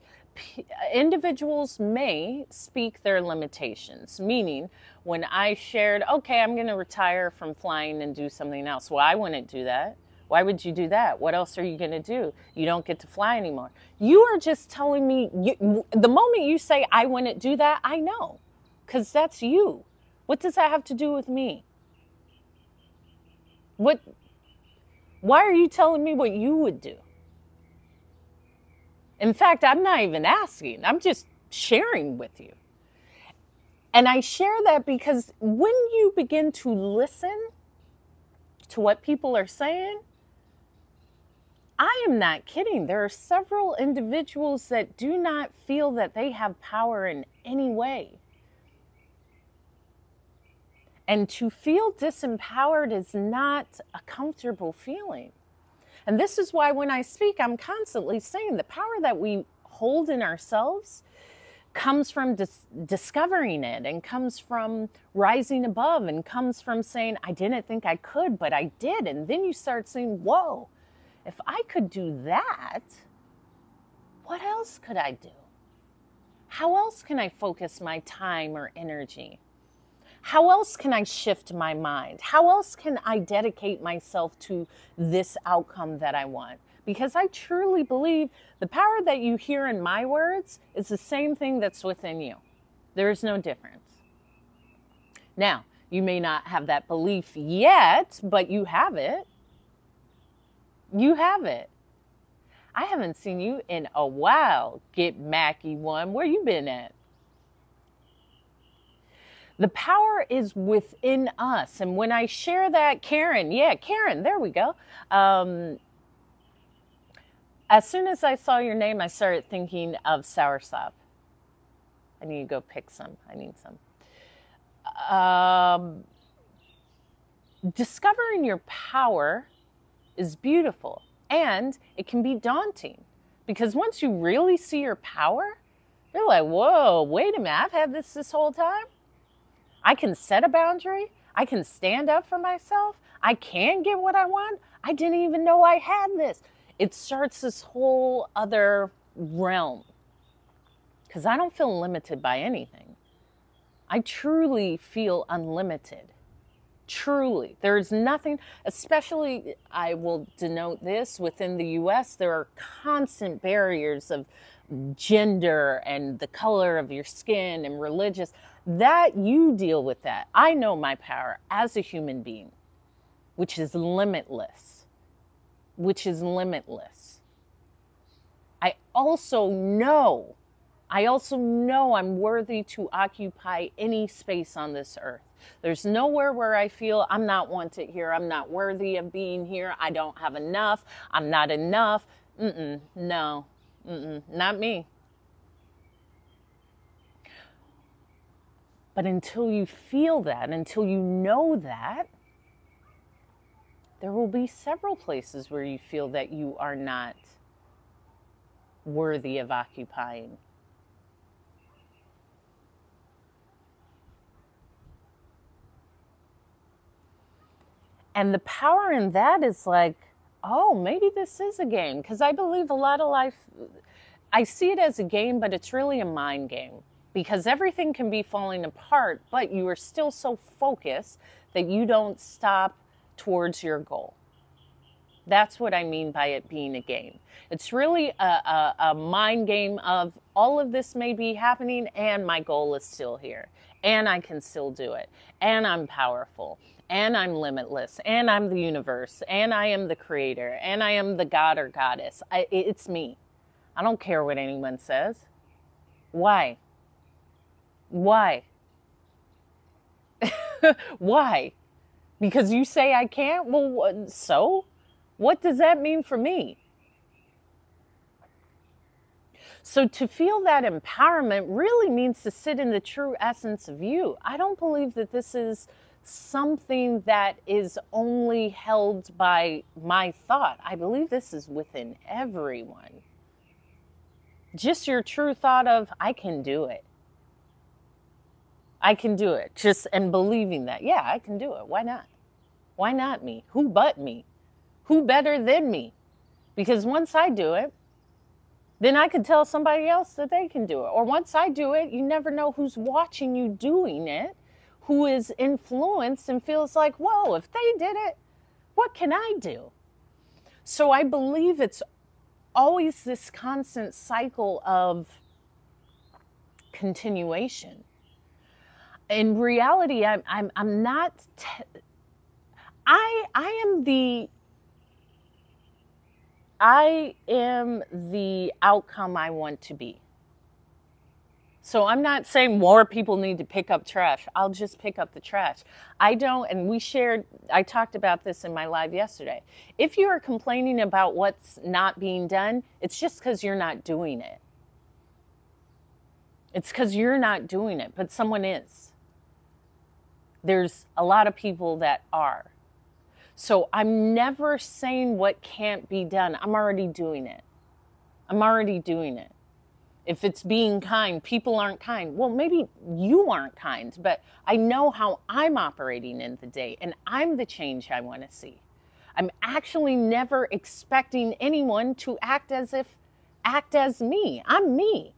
individuals may speak their limitations, meaning when I shared, okay, I'm going to retire from flying and do something else. Well, I wouldn't do that. Why would you do that? What else are you going to do? You don't get to fly anymore. You are just telling me, the moment you say, I wouldn't do that, I know, because that's you. What does that have to do with me? Why are you telling me what you would do? In fact, I'm not even asking. I'm just sharing with you. And I share that because when you begin to listen to what people are saying, I am not kidding. There are several individuals that do not feel that they have power in any way. And to feel disempowered is not a comfortable feeling. And this is why when I speak, I'm constantly saying the power that we hold in ourselves comes from discovering it and comes from rising above and comes from saying, I didn't think I could, but I did. And then you start saying, whoa, if I could do that, what else could I do? How else can I focus my time or energy? How else can I shift my mind? How else can I dedicate myself to this outcome that I want? Because I truly believe the power that you hear in my words is the same thing that's within you. There is no difference. Now, you may not have that belief yet, but you have it. You have it. I haven't seen you in a while, Get Mackie one. Where you been at? The power is within us. And when I share that, Karen, there we go. As soon as I saw your name, I started thinking of soursop. I need to go pick some. I need some. Discovering your power is beautiful. And it can be daunting. Because once you really see your power, you're like, whoa, wait a minute. I've had this whole time. I can set a boundary. I can stand up for myself. I can get what I want. I didn't even know I had this. it starts this whole other realm, because I don't feel limited by anything. I truly feel unlimited. Truly. There's nothing, especially, I will denote this, within the US, there are constant barriers of gender and the color of your skin and religious. That you deal with that. I know my power as a human being, which is limitless. Which is limitless. I also know I'm worthy to occupy any space on this earth. There's nowhere where I feel I'm not wanted here. I'm not worthy of being here. I don't have enough. I'm not enough. No. Not me. But until you feel that, until you know that, there will be several places where you feel that you are not worthy of occupying. And the power in that is like, oh, maybe this is a game. Because I believe a lot of life, I see it as a game, but it's really a mind game. Because everything can be falling apart, but you are still so focused that you don't stop towards your goal. That's what I mean by it being a game. It's really a mind game of all of this may be happening and my goal is still here. And I can still do it. And I'm powerful. And I'm limitless. And I'm the universe. And I am the creator. And I am the god or goddess. It's me. I don't care what anyone says. Why? Why? Why? Because you say I can't? Well, so? What does that mean for me? So to feel that empowerment really means to sit in the true essence of you. I don't believe that this is something that is only held by my thought. I believe this is within everyone. Just your true thought of, I can do it. I can do it. Just, and believing that, yeah, I can do it. Why not? Why not me? Who but me? Who better than me? Because once I do it, then I could tell somebody else that they can do it. Or once I do it, you never know who's watching you doing it, who is influenced and feels like, whoa, if they did it, what can I do? So I believe it's always this constant cycle of continuation. In reality, I'm not, I am the outcome I want to be. So I'm not saying more people need to pick up trash. I'll just pick up the trash. I talked about this in my live yesterday. If you are complaining about what's not being done, it's just because you're not doing it. It's because you're not doing it, but someone is. There's a lot of people that are. So I'm never saying what can't be done. I'm already doing it. I'm already doing it. If it's being kind, people aren't kind. Well, maybe you aren't kind, but I know how I'm operating in the day, and I'm the change I want to see. I'm actually never expecting anyone to act as me. I'm me.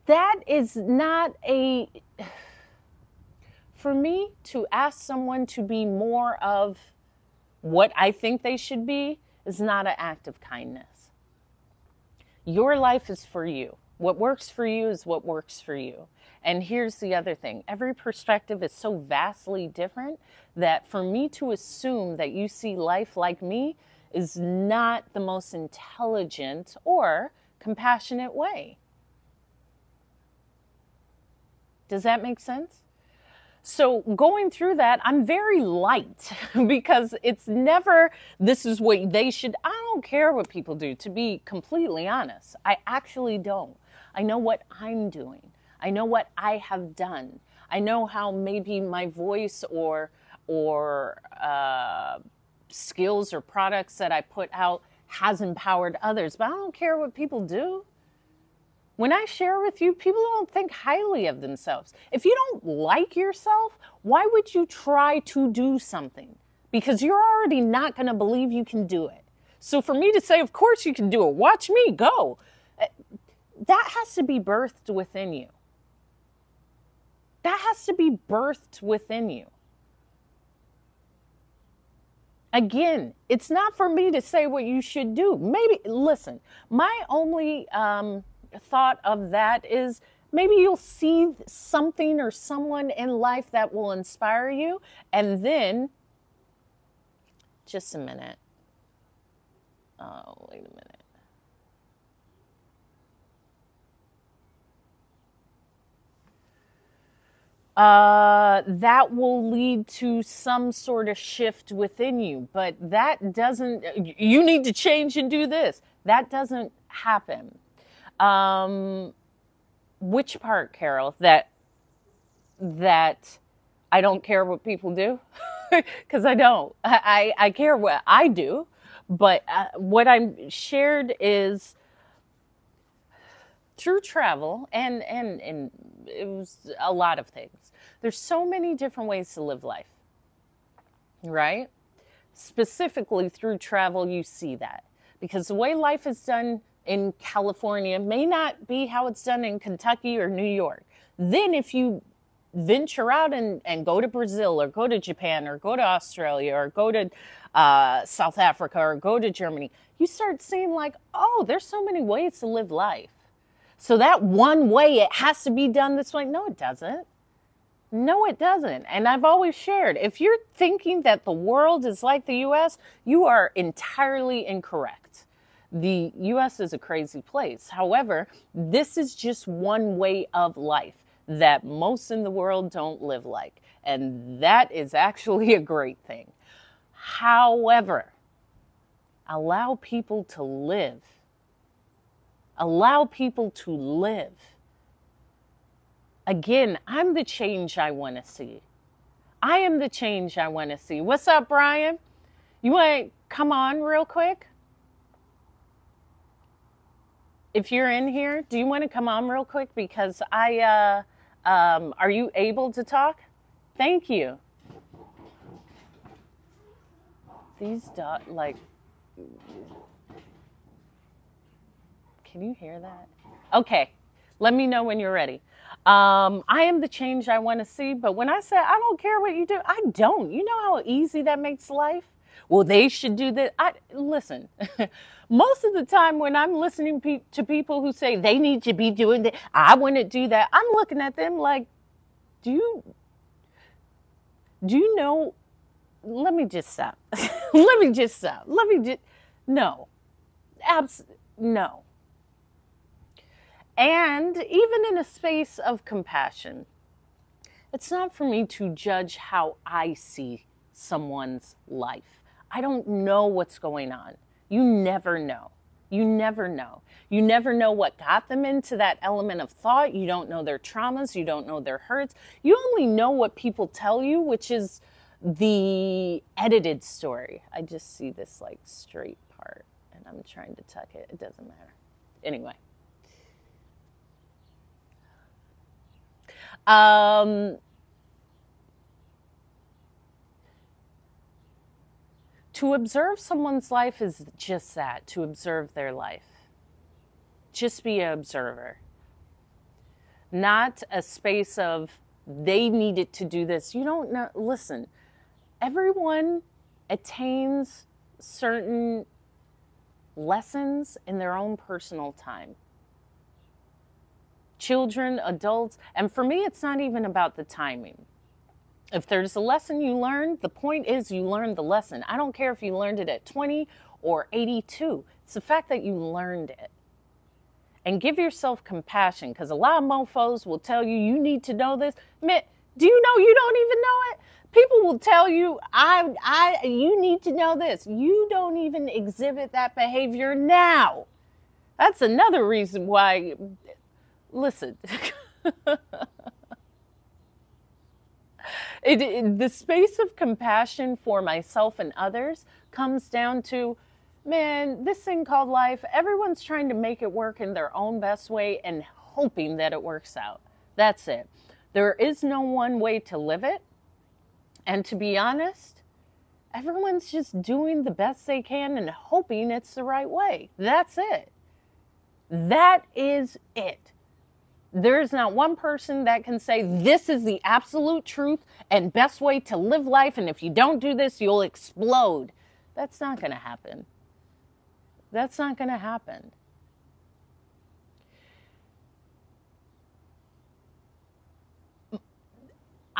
That is not for me to ask someone to be more of what I think they should be is not an act of kindness. Your life is for you. What works for you is what works for you. And here's the other thing. Every perspective is so vastly different that for me to assume that you see life like me is not the most intelligent or compassionate way. Does that make sense? So going through that, I'm very light because it's never, this is what they should, I don't care what people do, to be completely honest. I actually don't. I know what I'm doing. I know what I have done. I know how maybe my voice or skills or products that I put out has empowered others, but I don't care what people do. When I share with you, people don't think highly of themselves. If you don't like yourself, why would you try to do something? because you're already not going to believe you can do it. So for me to say, of course you can do it, watch me go, that has to be birthed within you. That has to be birthed within you. Again, it's not for me to say what you should do. Maybe, listen, my only thought of that is maybe you'll see something or someone in life that will inspire you, and then, just a minute. Oh, wait a minute. That will lead to some sort of shift within you, but that doesn't, you need to change and do this. That doesn't happen. Which part, Carol? That I don't care what people do? Because I don't. I care what I do, but what I'm shared is through travel and it was a lot of things. There's so many different ways to live life, right? Specifically through travel, you see that, because the way life is done in California may not be how it's done in Kentucky or New York. Then if you venture out and go to Brazil or go to Japan or go to Australia or go to South Africa or go to Germany, you start seeing like, oh, there's so many ways to live life. So that one way, it has to be done this way. No, it doesn't. No, it doesn't. And I've always shared, if you're thinking that the world is like the U.S., you are entirely incorrect. The U.S. is a crazy place. However, this is just one way of life that most in the world don't live like. And that is actually a great thing. However, allow people to live. Allow people to live. Again, I'm the change I want to see. I am the change I want to see. What's up, Brian? You want to come on real quick? If you're in here, do you want to come on real quick? Because are you able to talk? Thank you. These like, can you hear that? Okay, let me know when you're ready. I am the change I want to see, but when I say I don't care what you do, I don't. You know how easy that makes life? Well, they should do that. Listen, most of the time when I'm listening to people who say they need to be doing that, I want to do that, I'm looking at them like, do you know, let me just stop. No, no. And even in a space of compassion, it's not for me to judge how I see someone's life. I don't know what's going on. You never know. You never know. You never know what got them into that element of thought. You don't know their traumas. You don't know their hurts. You only know what people tell you, which is the edited story. I just see this like straight part and I'm trying to tuck it. It doesn't matter. Anyway. To observe someone's life is just that, to observe their life. Just be an observer. Not a space of they needed to do this. You don't know. Listen, everyone attains certain lessons in their own personal time. Children, adults, and for me, it's not even about the timing. If there's a lesson you learned, the point is you learned the lesson. I don't care if you learned it at 20 or 82. It's the fact that you learned it. And give yourself compassion, because a lot of mofos will tell you, you need to know this. Man, do you know you don't even know it? People will tell you, you need to know this. You don't even exhibit that behavior now. That's another reason why. Listen, the space of compassion for myself and others comes down to, man, this thing called life, everyone's trying to make it work in their own best way and hoping that it works out. That's it. There is no one way to live it. And to be honest, Everyone's just doing the best they can and hoping it's the right way. That's it. That is it. There's not one person that can say this is the absolute truth and best way to live life, and if you don't do this, you'll explode. That's not going to happen. That's not going to happen.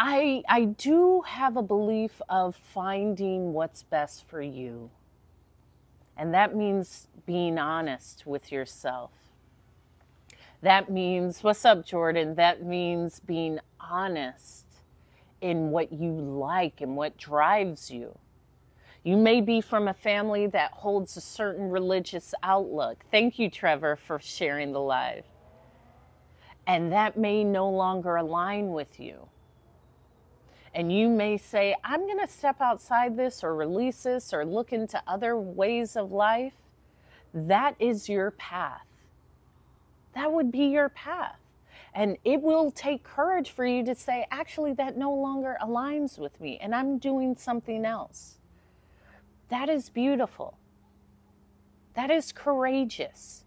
I do have a belief of finding what's best for you. And that means being honest with yourself. That means, what's up, Jordan? That means being honest in what you like and what drives you. You may be from a family that holds a certain religious outlook. Thank you, Trevor, for sharing the live. And that may no longer align with you. And you may say, I'm going to step outside this or release this or look into other ways of life. That is your path. That would be your path. And it will take courage for you to say, actually, that no longer aligns with me and I'm doing something else. That is beautiful. That is courageous.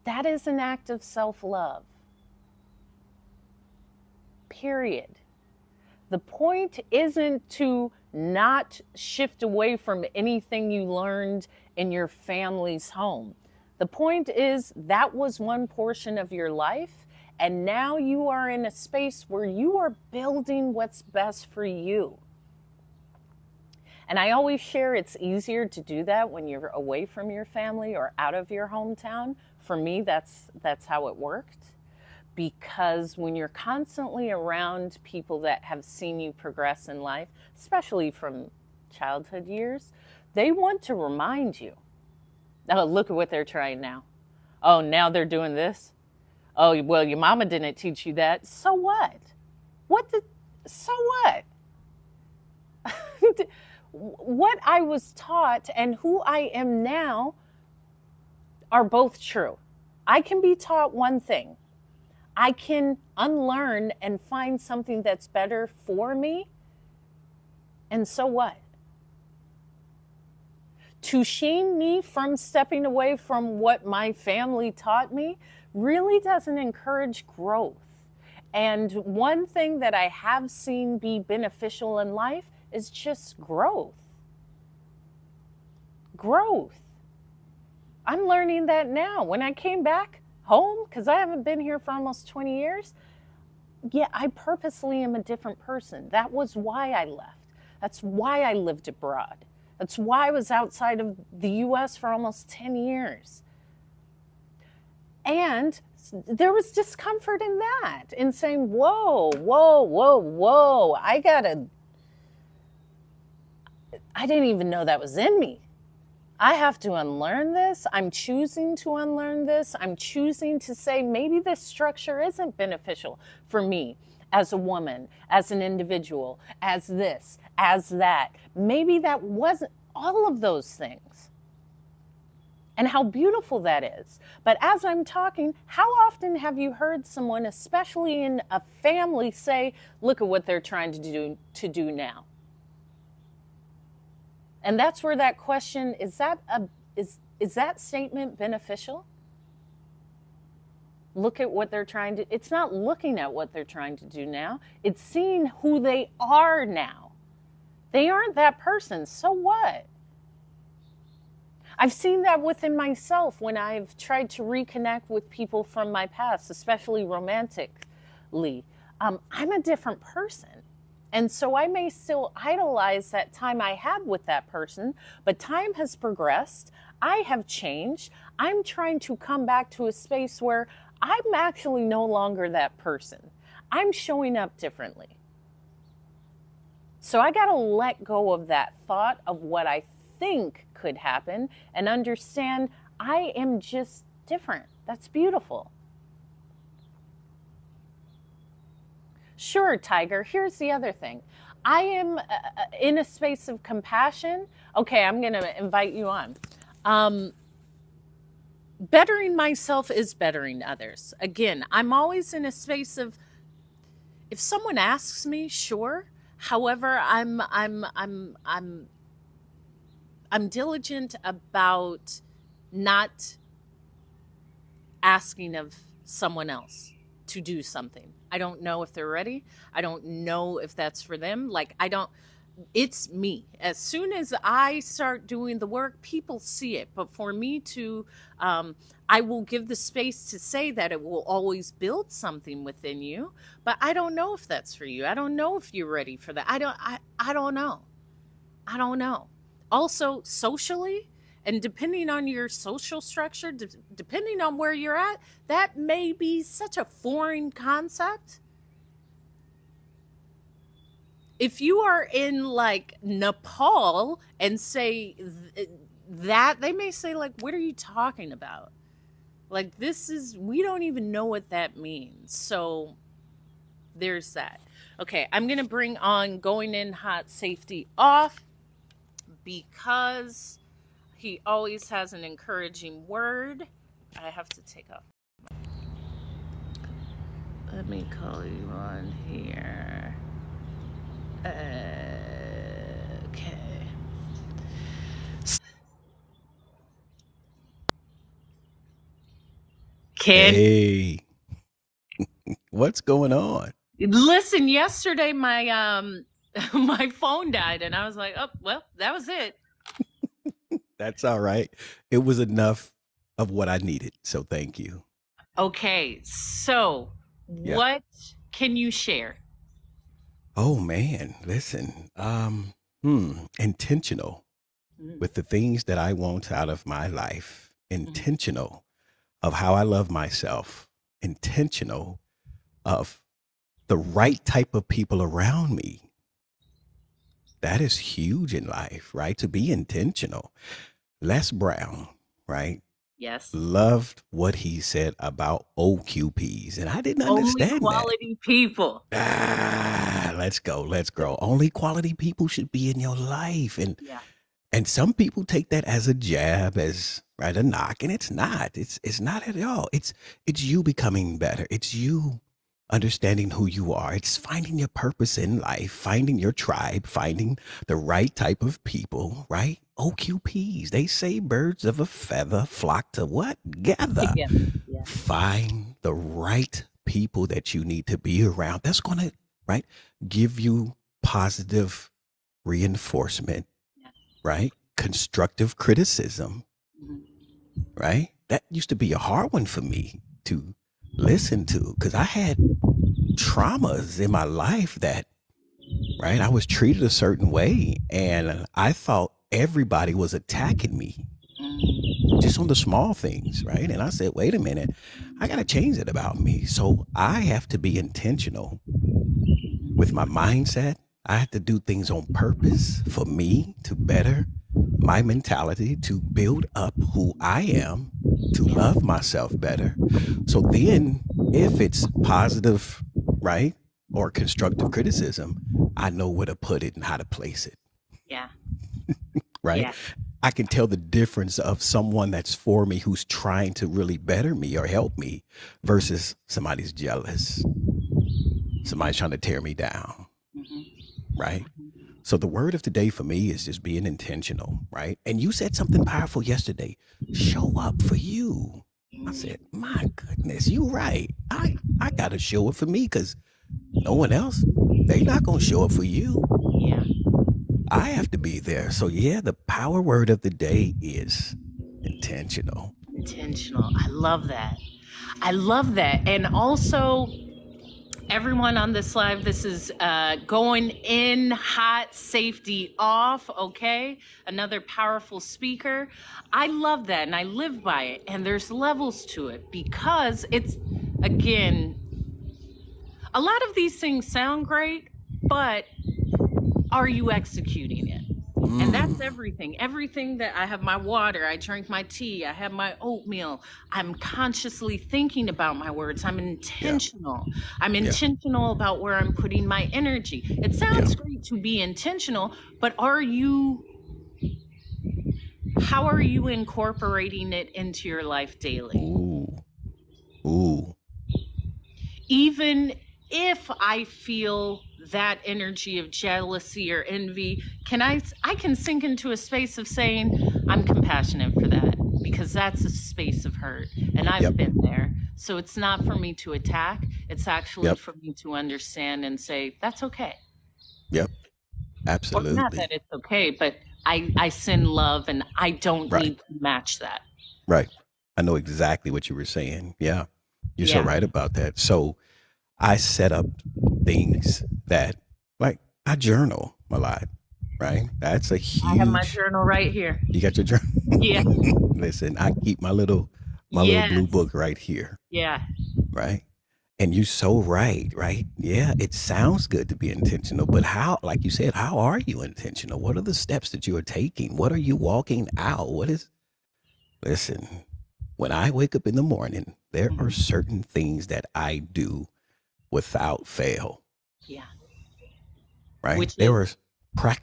That is an act of self-love. Period. The point isn't to not shift away from anything you learned in your family's home. The point is that was one portion of your life, and now you are in a space where you are building what's best for you. And I always share it's easier to do that when you're away from your family or out of your hometown. For me, that's how it worked. Because when you're constantly around people that have seen you progress in life, especially from childhood years, they want to remind you. Oh, look at what they're trying now. Oh, now they're doing this. Oh, well, your mama didn't teach you that. So what? So what? What I was taught and who I am now are both true. I can be taught one thing. I can unlearn and find something that's better for me. And so what? To shame me from stepping away from what my family taught me really doesn't encourage growth. And one thing that I have seen be beneficial in life is just growth. Growth. I'm learning that now. When I came back home, because I haven't been here for almost 20 years, yeah, I purposely am a different person. That was why I left. That's why I lived abroad. That's why I was outside of the US for almost 10 years. And there was discomfort in that, in saying, whoa, whoa, whoa, whoa, I didn't even know that was in me. I have to unlearn this. I'm choosing to unlearn this. I'm choosing to say maybe this structure isn't beneficial for me as a woman, as an individual, as this, as that. Maybe that wasn't all of those things. And how beautiful that is. But as I'm talking, how often have you heard someone, especially in a family, say, look at what they're trying to do now? And that's where that question, is that statement beneficial? Look at what they're trying to, it's not looking at what they're trying to do now. It's seeing who they are now. They aren't that person, so what? I've seen that within myself when I've tried to reconnect with people from my past, especially romantically. I'm a different person. And so I may still idolize that time I had with that person, but time has progressed. I have changed. I'm trying to come back to a space where I'm actually no longer that person. I'm showing up differently. So I got to let go of that thought of what I think could happen and understand I am just different. That's beautiful. Sure, Tiger. Here's the other thing. I am in a space of compassion. Okay, I'm going to invite you on. Bettering myself is bettering others. Again, I'm always in a space of, if someone asks me, sure. However, I'm diligent about not asking of someone else to do something. I don't know if they're ready. I don't know if that's for them. Like, I don't, it's me. As soon as I start doing the work, people see it. But for me to, I will give the space to say that it will always build something within you. But I don't know if that's for you. I don't know if you're ready for that. I don't know. I don't know. Also, socially, and depending on your social structure, depending on where you're at, that may be such a foreign concept. If you are in like Nepal and say that, they may say, like, what are you talking about? Like, this is, we don't even know what that means. So there's that. Okay, I'm going to bring on Going In Hot Safety Off, because he always has an encouraging word. I have to take off. Let me call you on here. Okay. Kid, Hey, what's going on? listen, yesterday my my phone died and I was like, oh, well, that was it. That's all right. It was enough of what I needed, so thank you. Okay, so Yeah. what can you share? Oh man, listen. Intentional Mm, with the things that I want out of my life. mhm. Intentional of how I love myself. Intentional of the right type of people around me. That is huge in life, right? To be intentional. Les Brown, right? Yes. Loved what he said about OQPs, and I didn't Only understand that. quality people. Let's go, let's grow. Only quality people should be in your life, Yeah. and some people take that as a jab, as right a knock, and it's not. It's not at all. It's you becoming better. It's you understanding who you are. It's finding your purpose in life, finding your tribe, finding the right type of people, right? OQPs. They say birds of a feather flock to what? Gather. Together. Yeah. Find the right people that you need to be around. That's going to, right, give you positive reinforcement, Yeah. right? Constructive criticism, Mhm. right? That used to be a hard one for me to listen to because I had traumas in my life that, right, I was treated a certain way and I thought everybody was attacking me Mm. just on the small things, right? And I said, wait a minute, I got to change it about me. So I have to be intentional with my mindset. I have to do things on purpose for me to better my mentality, to build up who I am, to Yeah. love myself better. So then, if it's positive, right, or constructive criticism, I know where to put it and how to place it, Yeah. right? Yeah. I can tell the difference of someone that's for me who's trying to really better me or help me versus somebody's jealous, somebody's trying to tear me down, Mhm. right? So the word of today for me is just being intentional, right? And you said something powerful yesterday. Show up for you. I Mm. said, my goodness, you right. I gotta show up for me because no one else, they not gonna show up for you. Yeah. I have to be there. So yeah, the power word of the day is intentional. Intentional. I love that. I love that. And also, everyone on this live, this is Going In Hot Safety Off. Okay, another powerful speaker. I love that and I live by it, and there's levels to it, because it's, again, a lot of these things sound great, but are you executing it? And that's Mm, everything. Everything that I have, my water, I drink my tea, I have my oatmeal. I'm consciously thinking about my words. I'm yeah, intentional. I'm yeah, intentional about where I'm putting my energy. It yeah. sounds great to be intentional, but how are you incorporating it into your life daily? Ooh, ooh, Even if I feel that energy of jealousy or envy, I can sink into a space of saying I'm compassionate for that, because that's a space of hurt and I've Yep. been there. So it's not for me to attack, it's actually Yep. for me to understand and say that's okay. Yep. Or not Absolutely. that it's okay, but I send love and I don't Right. need to match that. Right. I know exactly what you were saying. Yeah. You're so Yeah. right about that. So I set up things that, like, I journal a lot, right? That's a I have my huge. journal right here. You got your journal? Yeah. Listen, I keep my little blue Yes. book right here, Yeah. right? And you're so right, right? Yeah, it sounds good to be intentional, but how, like you said, how are you intentional? What are the steps that you are taking? What are you walking out? Listen, when I wake up in the morning, there are certain things that I do without fail, Yeah. right? Which There is are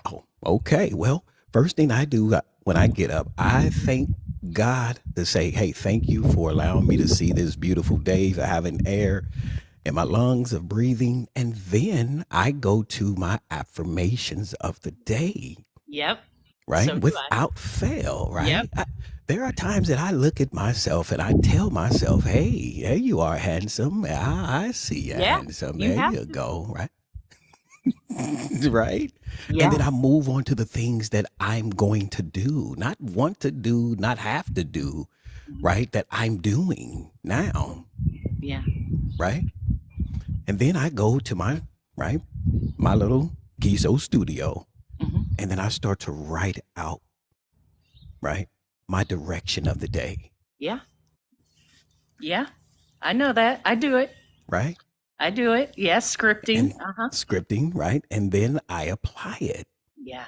okay. Well, first thing I do when I get up, I thank God to say, hey, thank you for allowing me to see this beautiful day, for having air in my lungs, of breathing. And then I go to my affirmations of the day, Yep. right? So do I. Without fail, Yep. right? There are times that I look at myself and I tell myself, hey, there you are, handsome. I see you, Yeah. handsome. You There have you to. go, right? Right? And Yeah. then I move on to the things that I'm going to do, not want to do, not have to do, right? That I'm doing now, Yeah. right? And then I go to my, right, my little Gizo studio, hmm and then I start to write out, right, my direction of the day, Yeah. Yeah. I know that. I do it. right? I do it. Yes. Scripting. And Uh-huh. scripting, right? And then I apply it. Yeah.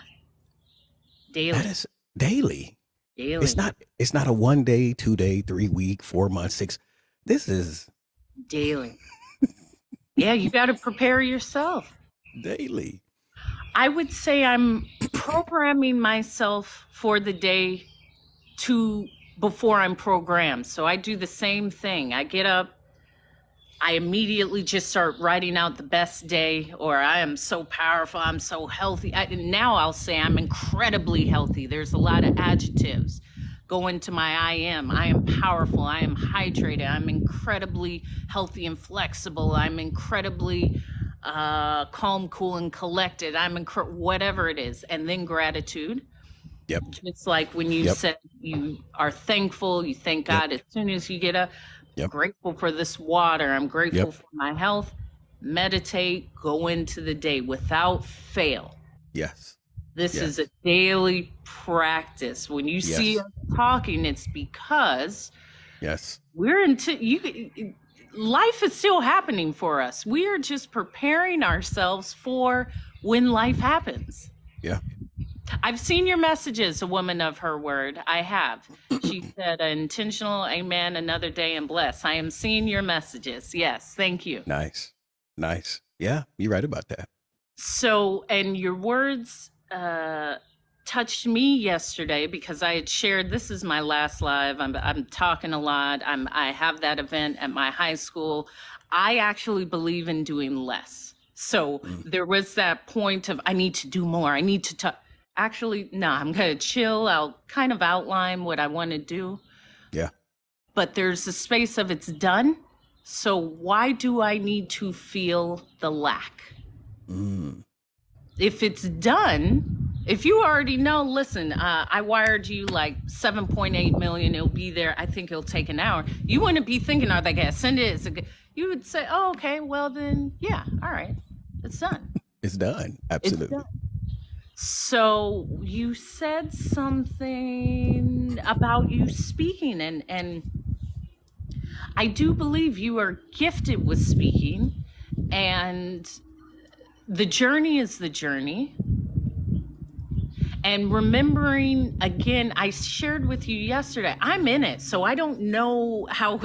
That Daily. is daily. Daily. It's not a 1 day, 2 day, 3 week, 4 months, 6. This is Daily. Yeah. You got to prepare yourself. daily. I would say I'm programming myself for the day before I'm programmed. So I do the same thing. I get up, I immediately just start writing out the best day, or I am so powerful, I'm so healthy. Now I'll say I'm incredibly healthy. There's a lot of adjectives go into my I am powerful, I am hydrated, I'm incredibly healthy and flexible, I'm incredibly calm, cool, and collected, whatever it is. And then gratitude. Yep. It's like when you Yep. said you are thankful, you thank Yep. God as soon as you get up. Yep. Grateful for this water. I'm grateful Yep. for my health. Meditate, go into the day without fail. Yes. This Yes. is a daily practice. When you see Yes. us talking, it's because Yes. we're life is still happening for us. We are just preparing ourselves for when life happens. Yeah. I've seen your messages, a woman of her word. I have. She said, intentional, amen, another day and bless. I am seeing your messages. Yes, thank you. Nice. Nice. Yeah, you're right about that. So, and your words touched me yesterday because I had shared, this is my last live. I'm talking a lot. I have that event at my high school. I actually believe in doing less. So there was that point of, I need to do more. I need to talk. Actually, no, I'm going to chill. I'll kind of outline what I want to do. Yeah. But there's a space of it's done. So why do I need to feel the lack? If it's done, if you already know, listen, I wired you like 7.8 million. It'll be there. I think it'll take an hour. You wouldn't be thinking, are they going to send it? You would say, oh, okay, well then, yeah, all right. It's done. It's done. Absolutely. It's done. So you said something about you speaking, and I do believe you are gifted with speaking, and the journey is the journey. And remembering, again, I shared with you yesterday, I'm in it, so I don't know how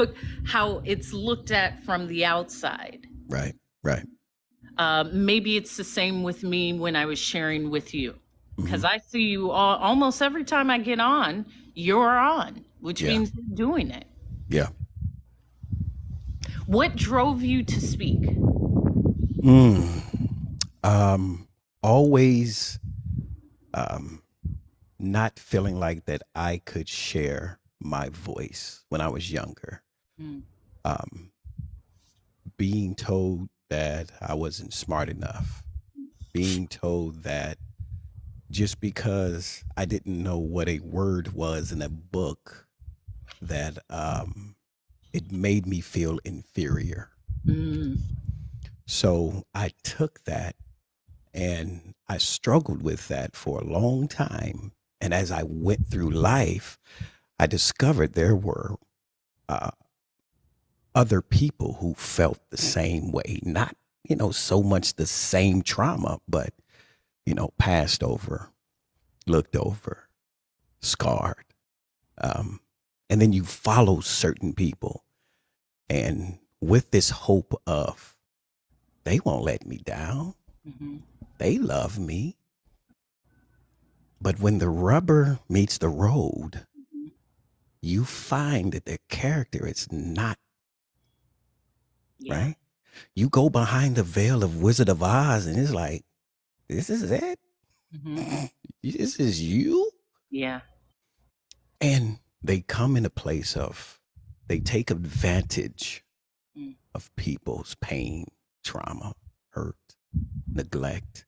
it's looked at from the outside. Right. Right. Maybe it's the same with me when I was sharing with you, because I see you almost every time I get on, you're on, which means you're doing it. Yeah. What drove you to speak? Um, always um, not feeling like that I could share my voice when I was younger. Mm. Um, being told that I wasn't smart enough, being told that just because I didn't know what a word was in a book, that it made me feel inferior. Mm. So I took that and I struggled with that for a long time. And as I went through life, I discovered there were uh, other people who felt the same way, not, so much the same trauma, but, passed over, looked over, scarred. Um, and then you follow certain people and with this hope of they won't let me down. Mm-hmm. They love me. But when the rubber meets the road, Mm-hmm. you find that their character is not Yeah. right. You go behind the veil of Wizard of Oz and it's like, this is it? Mm-hmm. This is you? Yeah. And they come in a place of, they take advantage Mm. of people's pain, trauma, hurt, neglect.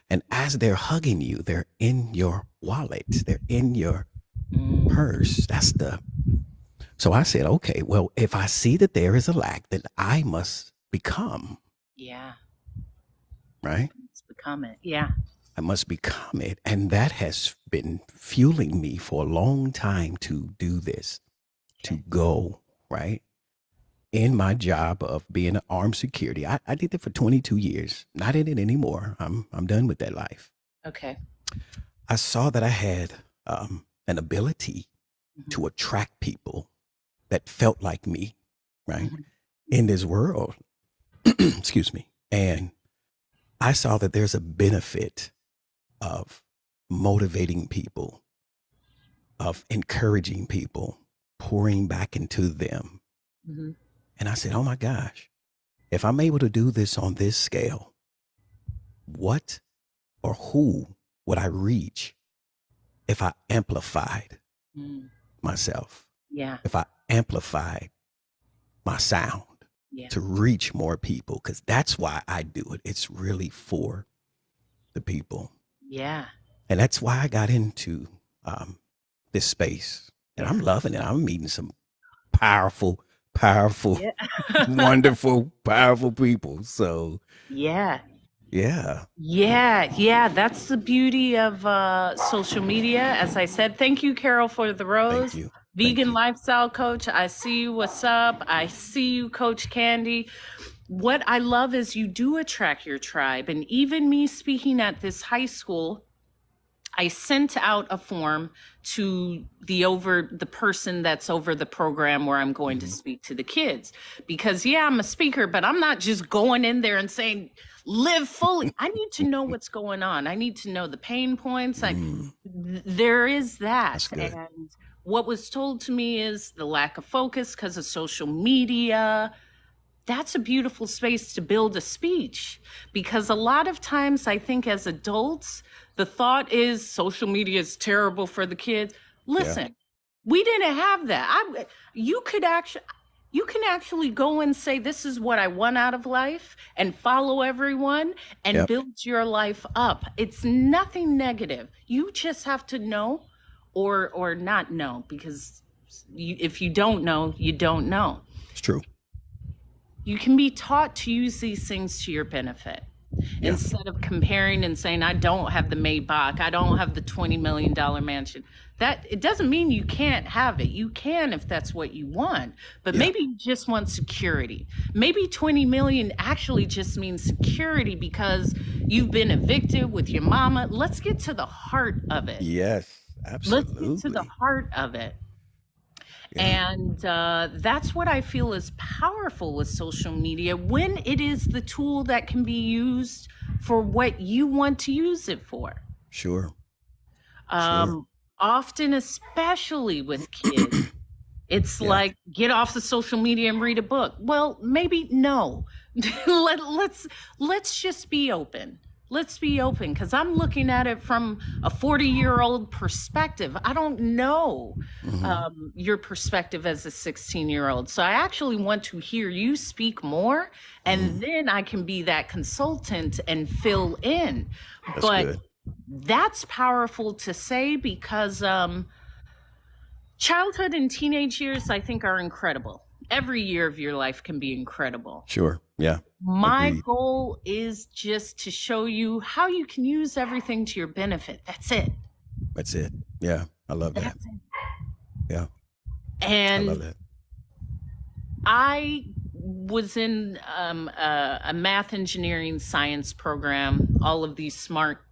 And as they're hugging you, they're in your wallet, they're in your Mm. purse. So I said, okay, well, if I see that there is a lack, then I must become, Yeah. right? It's become it. Yeah. I must become it. And that has been fueling me for a long time to do this, Okay. to go, right? In my job of being an armed security. I did it for 22 years. Not in it anymore. I'm done with that life. Okay. I saw that I had an ability Mm-hmm. to attract people that felt like me, right? Mm-hmm. In this world. Excuse me. And I saw that there's a benefit of motivating people, of encouraging people, pouring back into them. Mm-hmm. And I said, oh my gosh, if I'm able to do this on this scale, what or who would I reach if I amplified Mm. myself, Yeah. if I amplified my sound Yeah. to reach more people? Because that's why I do it. It's really for the people. Yeah. And that's why I got into this space. And I'm loving it. I'm meeting some powerful, Yeah. wonderful, powerful people. So, Yeah. yeah. Yeah. That's the beauty of social media. As I said, thank you, Carol, for the rose. Thank you. Vegan you. lifestyle coach. I see you. What's up? I see you, Coach Candy. What I love is you do attract your tribe. And even me speaking at this high school, I sent out a form to the person that's over the program where I'm going to speak to the kids, because I'm a speaker, but I'm not just going in there and saying, live fully. I need to know what's going on. I need to know the pain points. There is that. That's good. And what was told to me is the lack of focus because of social media. That's a beautiful space to build a speech, because a lot of times I think as adults, the thought is social media is terrible for the kids. Listen, we didn't have that. You can actually go and say, this is what I want out of life, and follow everyone and build your life up. It's nothing negative. You just have to know or not know, because if you don't know, you don't know. It's true. You can be taught to use these things to your benefit. Instead of comparing and saying, I don't have the Maybach, I don't have the $20 million mansion. That it doesn't mean you can't have it. You can if that's what you want, but maybe you just want security. Maybe 20 million actually just means security because you've been evicted with your mama. Let's get to the heart of it. Yes, absolutely. Let's get to the heart of it. And that's what I feel is powerful with social media, when it is the tool that can be used for what you want to use it for. Sure. Often, especially with kids, it's like, get off the social media and read a book. Well, maybe no. Let's just be open. let's be open, because I'm looking at it from a 40-year-old perspective. I don't know your perspective as a 16-year-old. So I actually want to hear you speak more, and then I can be that consultant and fill in. That's But good. that's powerful to say, because childhood and teenage years, I think, are incredible. Every year of your life can be incredible. Sure. Yeah. My Agreed. goal is just to show you how you can use everything to your benefit. That's it. That's it. Yeah. I love that. That's it. Yeah. I love And that. I was in a math, engineering, science program, all of these smart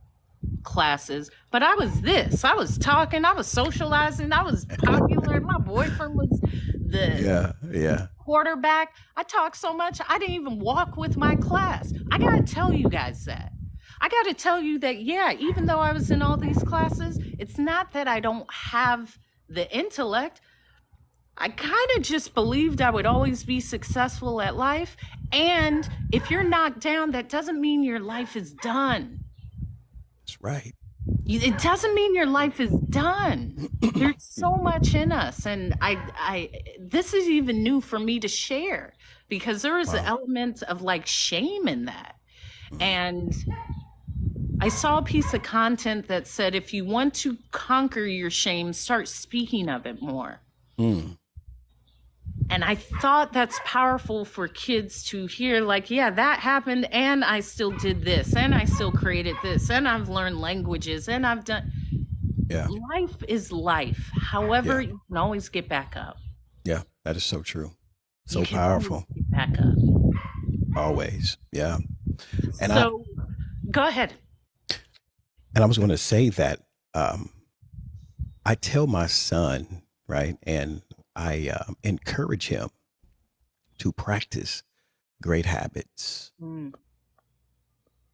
classes, but I was this. I was talking, I was socializing, I was popular. My boyfriend was the Yeah. Yeah. quarterback. I talked so much, I didn't even walk with my class. I got to tell you guys that. I got to tell you that, yeah, even though I was in all these classes, it's not that I don't have the intellect. I kind of just believed I would always be successful at life. And if you're knocked down, that doesn't mean your life is done. That's right. It doesn't mean your life is done. There's so much in us, and I this is even new for me to share, because there is an Wow. element of like shame in that. And I saw a piece of content that said, if you want to conquer your shame, start speaking of it more. Mm. And I thought that's powerful for kids to hear, like, yeah, that happened, and I still did this, and I still created this, and I've learned languages, and I've done. Yeah. Life is life. However, Yeah. you can always get back up. Yeah. That is so true. So You can always powerful. get back up. Always. Yeah. And So, go ahead. I was going to say that I tell my son, right, and I encourage him to practice great habits, Mm,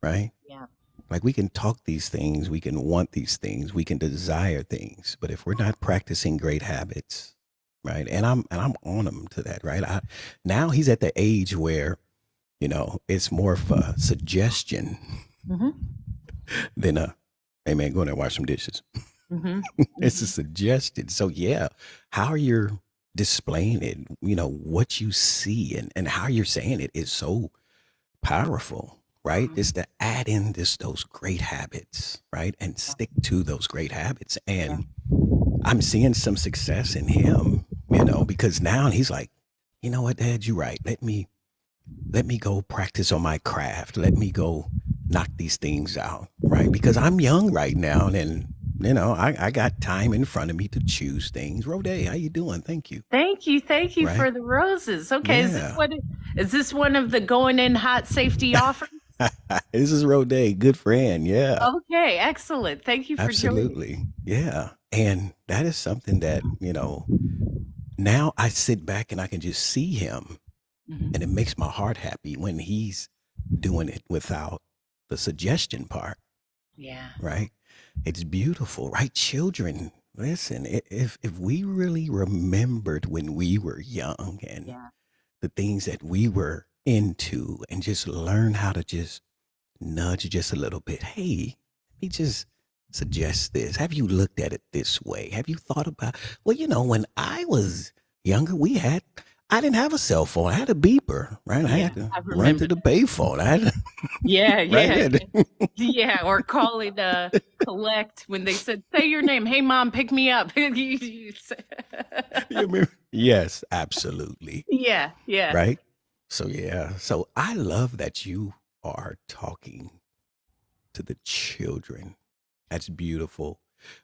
right? yeah. Like we can talk these things, we can want these things, we can desire things, but if we're not practicing great habits, right? And I'm on him to that, right? Now he's at the age where, it's more of a suggestion Mm-hmm. than a, hey man, go in there and wash some dishes. Mm-hmm. It's a suggestion. So yeah, how you're displaying it, what you see and how you're saying it is so powerful, right? Mhm. It's to add in those great habits, right? And stick to those great habits. And I'm seeing some success in him, because now he's like, you know what, Dad, you're right. Let me go practice on my craft. Let me go knock these things out, right? Because I'm young right now, and I got time in front of me to choose things. Rode, how you doing? Thank you. Thank you Right? for the roses. Okay, Yeah. is this one of the going in hot safety offers? This is Rode, good friend. Yeah, Okay, excellent. Thank you for joining. absolutely. Yeah. And that is something that, now I sit back and I can just see him, Mhm. and it makes my heart happy when he's doing it without the suggestion part, Yeah. right? It's beautiful, right? Children, listen, if we really remembered when we were young and Yeah. the things that we were into, and just learn how to just nudge just a little bit. Hey, let me just suggest this. Have you looked at it this way? Have you thought about, well, when I was younger, I didn't have a cell phone. I had a beeper, right? I Yeah, had to I run remember to the payphone. I had to, Yeah, right? yeah, There. yeah. Or calling collect when they said, "Say your name." Hey, mom, pick me up. You remember? Yes, absolutely. Yeah, yeah. Right? So, yeah. So I love that you are talking to the children. That's beautiful.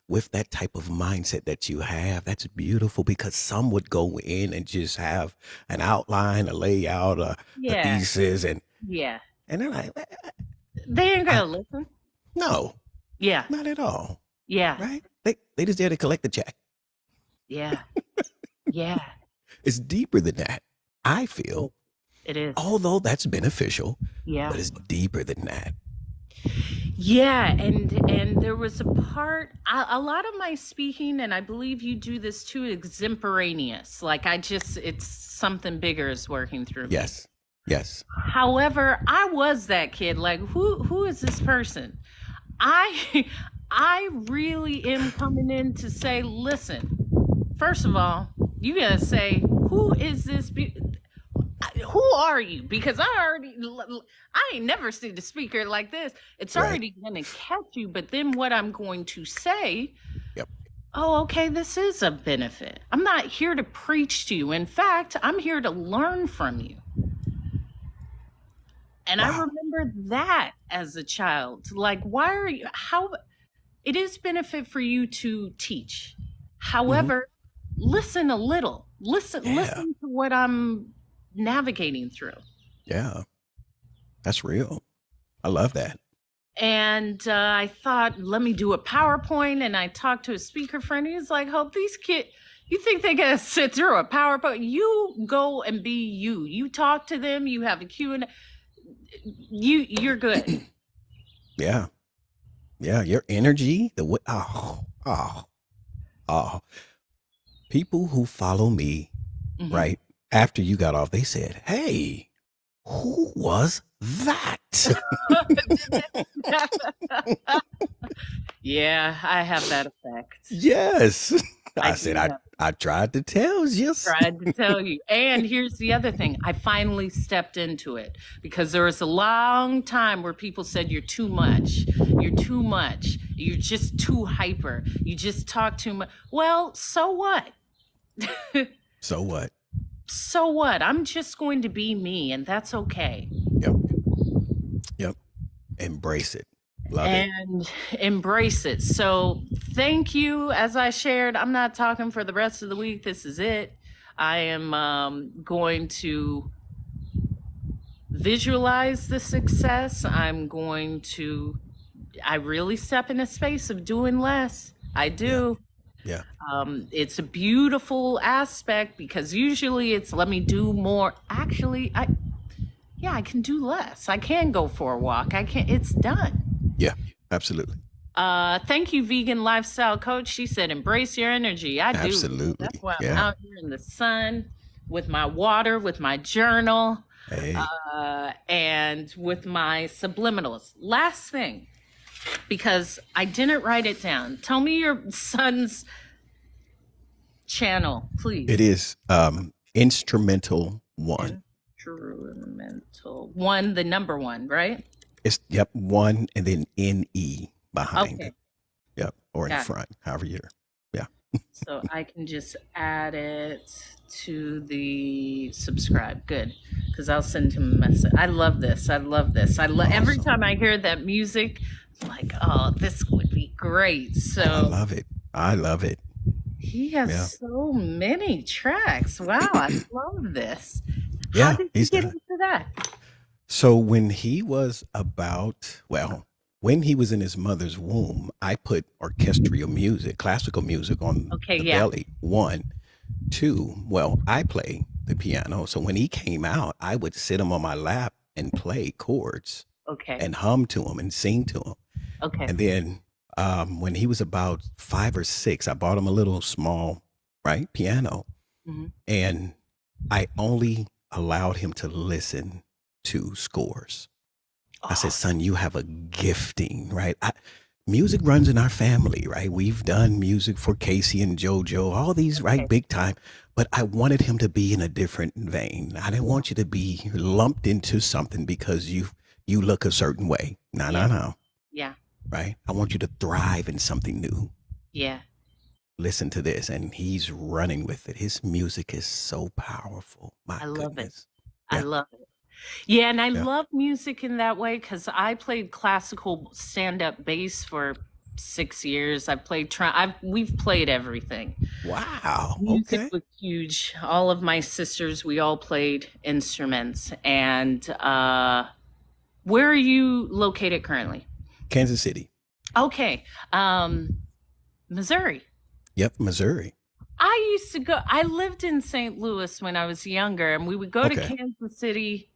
With that type of mindset that you have, that's beautiful, because some would go in and just have an outline, a layout, a Yeah, thesis, and yeah. they're like, They ain't I, gonna listen. no, Yeah, not at all, yeah, right? They just there to collect the check. yeah, yeah. It's deeper than that, I feel, It is. although that's beneficial, Yeah, but it's deeper than that. yeah. And there was a part. A lot of my speaking, and I believe you do this too, extemporaneous. Like it's something bigger is working through me. Yes. Yes. However, I was that kid. Like, who is this person? I I really am coming in to say, listen, first of all, you gotta say, who is this? Who are you? Because I ain't never seen a speaker like this. It's Right. already gonna catch you. But then what I'm going to say, Yep. oh, okay, this is a benefit. I'm not here to preach to you. In fact, I'm here to learn from you. And I Wow. remember that as a child. Like, why are you, how, it is benefit for you to teach. However, listen a little. Listen to what I'm navigating through. Yeah. That's real. I love that. And I thought, let me do a PowerPoint. And I talked to a speaker friend. He's like, Hope, these kids, you think they gotta sit through a PowerPoint? You go and be you. You talk to them. You have a Q&A. You're good. Yeah. Yeah. Your energy, the way, people who follow me, Mhm. right after you got off, they said, "Hey, who was that?" Yeah, I have that effect. Yes. I do said, have- I tried to tell you. tried to tell you. And here's the other thing. I finally stepped into it because there was a long time where people said, you're too much. You're too much. You're just too hyper. You just talk too much. Well, so what? So what? So what? I'm just going to be me, and that's okay. Yep. Embrace it. Love it. And embrace it. So thank you. As I shared, I'm not talking for the rest of the week. This is it. I am going to visualize the success. I really step in a space of doing less. I do. Yeah. It's a beautiful aspect because usually it's let me do more. Actually, I can do less. I can go for a walk. It's done. Yeah, absolutely. Thank you, vegan lifestyle coach. She said, embrace your energy. I do. Absolutely. That's why I'm Yeah. out here in the sun with my water, with my journal, Hey. and with my subliminals. Last thing, because I didn't write it down. Tell me your son's channel, please. It is Instrumental One. Instrumental One, the number one, right? It's one and then NE behind Okay. it. Yep. Or in Got it. front, however you're. So I can just add it to the subscribe. Good. Because I'll send him a message. I love this. Every Awesome. time I hear that music, I'm like, oh, this would be great. I So love it. he has Yeah. so many tracks. Wow, I love this. Yeah, How did you he's get done it. into that? So when he was when he was in his mother's womb, I put orchestral music, classical music on Okay, the yeah. belly. 1, 2, I play the piano. So when he came out, I would sit him on my lap and play chords Okay. and hum to him and sing to him. Okay. And then when he was about 5 or 6, I bought him a little small, piano. Mhm. And I only allowed him to listen to scores. I said, son, you have a gifting, right? Music runs in our family, right? We've done music for Casey and JoJo, all these, Okay. big time. But I wanted him to be in a different vein. I didn't want you to be lumped into something because you look a certain way. No. Yeah. Right? I want you to thrive in something new. Yeah. Listen to this. And he's running with it. His music is so powerful. My I love it. goodness. I Yeah. love it. Yeah, and I Yeah. love music in that way because I played classical stand-up bass for 6 years. I played we've played everything. Wow. Music Okay. was huge. All of my sisters, we all played instruments. And where are you located currently? Kansas City. Okay, Missouri. Yep. Missouri. I lived in St. Louis when I was younger, and we would go to Okay. Kansas City,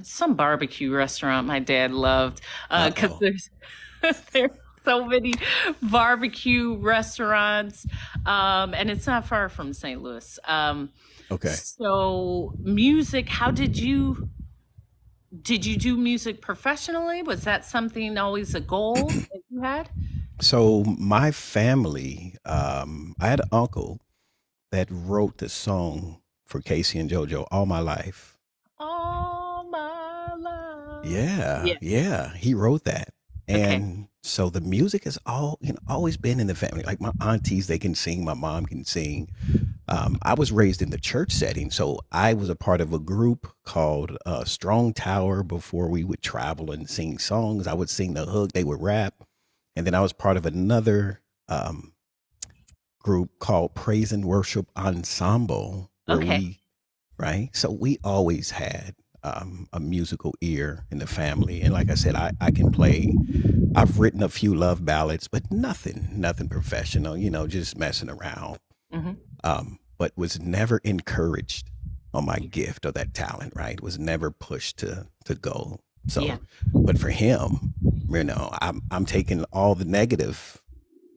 some barbecue restaurant my dad loved, because Uh-oh. there's so many barbecue restaurants, and it's not far from St. Louis. Okay. So music, how did you Did you do music professionally? Was that something always a goal that you had? So my family, I had an uncle that wrote the song for Casey and JoJo all my life. All my life. Yeah, Yeah. yeah, he wrote that. Okay. And so the music has always been in the family. Like my aunties, they can sing, my mom can sing. I was raised in the church setting, so I was a part of a group called Strong Tower before we would travel and sing songs. I would sing the hook, they would rap. And then I was part of another group called Praise and Worship Ensemble, where Okay. we, right? So we always had a musical ear in the family. And like I said, I can play, I've written a few love ballads, but nothing professional, just messing around. Hmm. But was never encouraged on my gift or that talent, right? Was never pushed to go. Yeah. So, but for him, I'm taking all the negative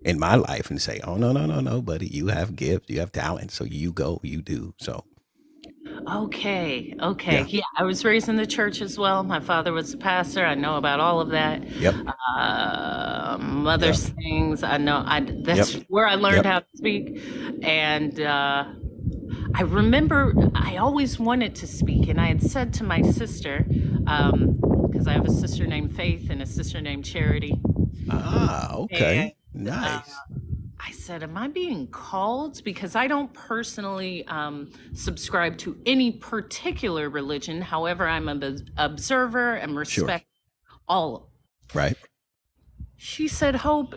in my life and say, oh no, buddy, you have gifts, you have talent, so you go, you do. So Okay. Okay. yeah, Yeah. I was raised in the church as well. My father was a pastor. I know about all of that. yep, Mother yep, sings. I know. yep, That's where I learned yep. how to speak. And I remember I always wanted to speak, and I had said to my sister, because I have a sister named Faith and a sister named Charity, Ah, and okay, nice. I said, "Am I being called?" Because I don't personally subscribe to any particular religion. However, I'm an observer and Sure, respect all of them. right. She said, "Hope,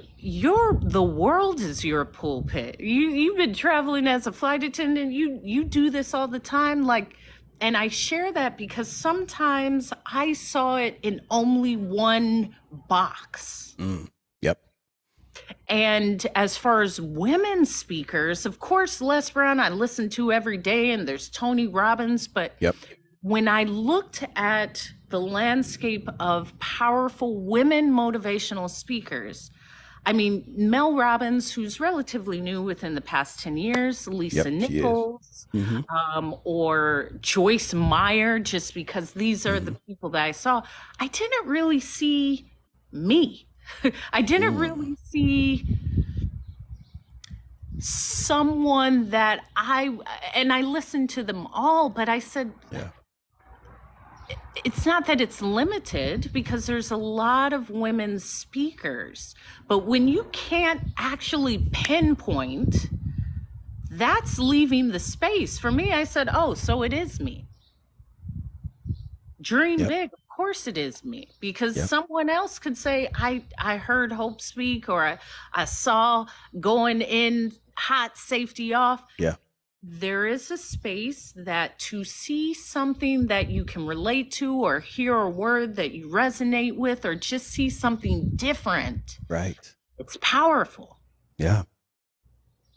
the world is your pulpit. You've been traveling as a flight attendant. You do this all the time." Like, and I share that because sometimes I saw it in only one box. Mm, yep, And as far as women speakers, of course, Les Brown I listen to every day, and there's Tony Robbins. But yep, when I looked at the landscape of powerful women motivational speakers, I mean, Mel Robbins, who's relatively new within the past 10 years, yep. Lisa She is. Nichols, Mm-hmm. or Joyce Meyer, just because these are Mm-hmm. the people that I saw, I didn't really see me. I didn't Mm, really see someone that and I listened to them all, but I said, yeah, it's not that it's limited because there's a lot of women speakers, but when you can't actually pinpoint, that's leaving the space. For me, I said, oh, so it is me. Dream yep, big. Of course it is me, because yep, someone else could say, I heard Hope speak, or I saw going in hot, safety off. yeah, There is a space that to see something that you can relate to, or hear a word that you resonate with, or just see something different, right. it's powerful. Yeah,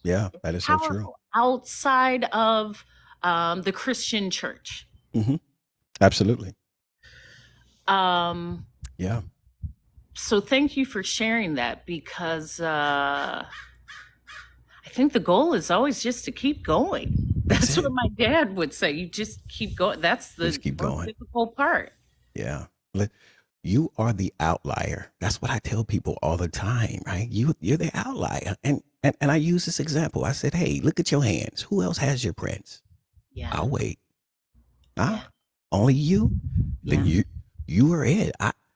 yeah, that is so true. Powerful outside of the Christian church. Hmm. Absolutely. Um, Yeah, so thank you for sharing that, because I think the goal is always just to keep going. that's That's what it. my dad would say. You just keep going. That's Just the keep most going. difficult part. Yeah. You are the outlier. That's what I tell people all the time, right? You're the outlier. And I use this example. I said, hey, look at your hands. Who else has your prints? Yeah. I'll wait. Huh? Yeah. Only you? Then Yeah. you are it.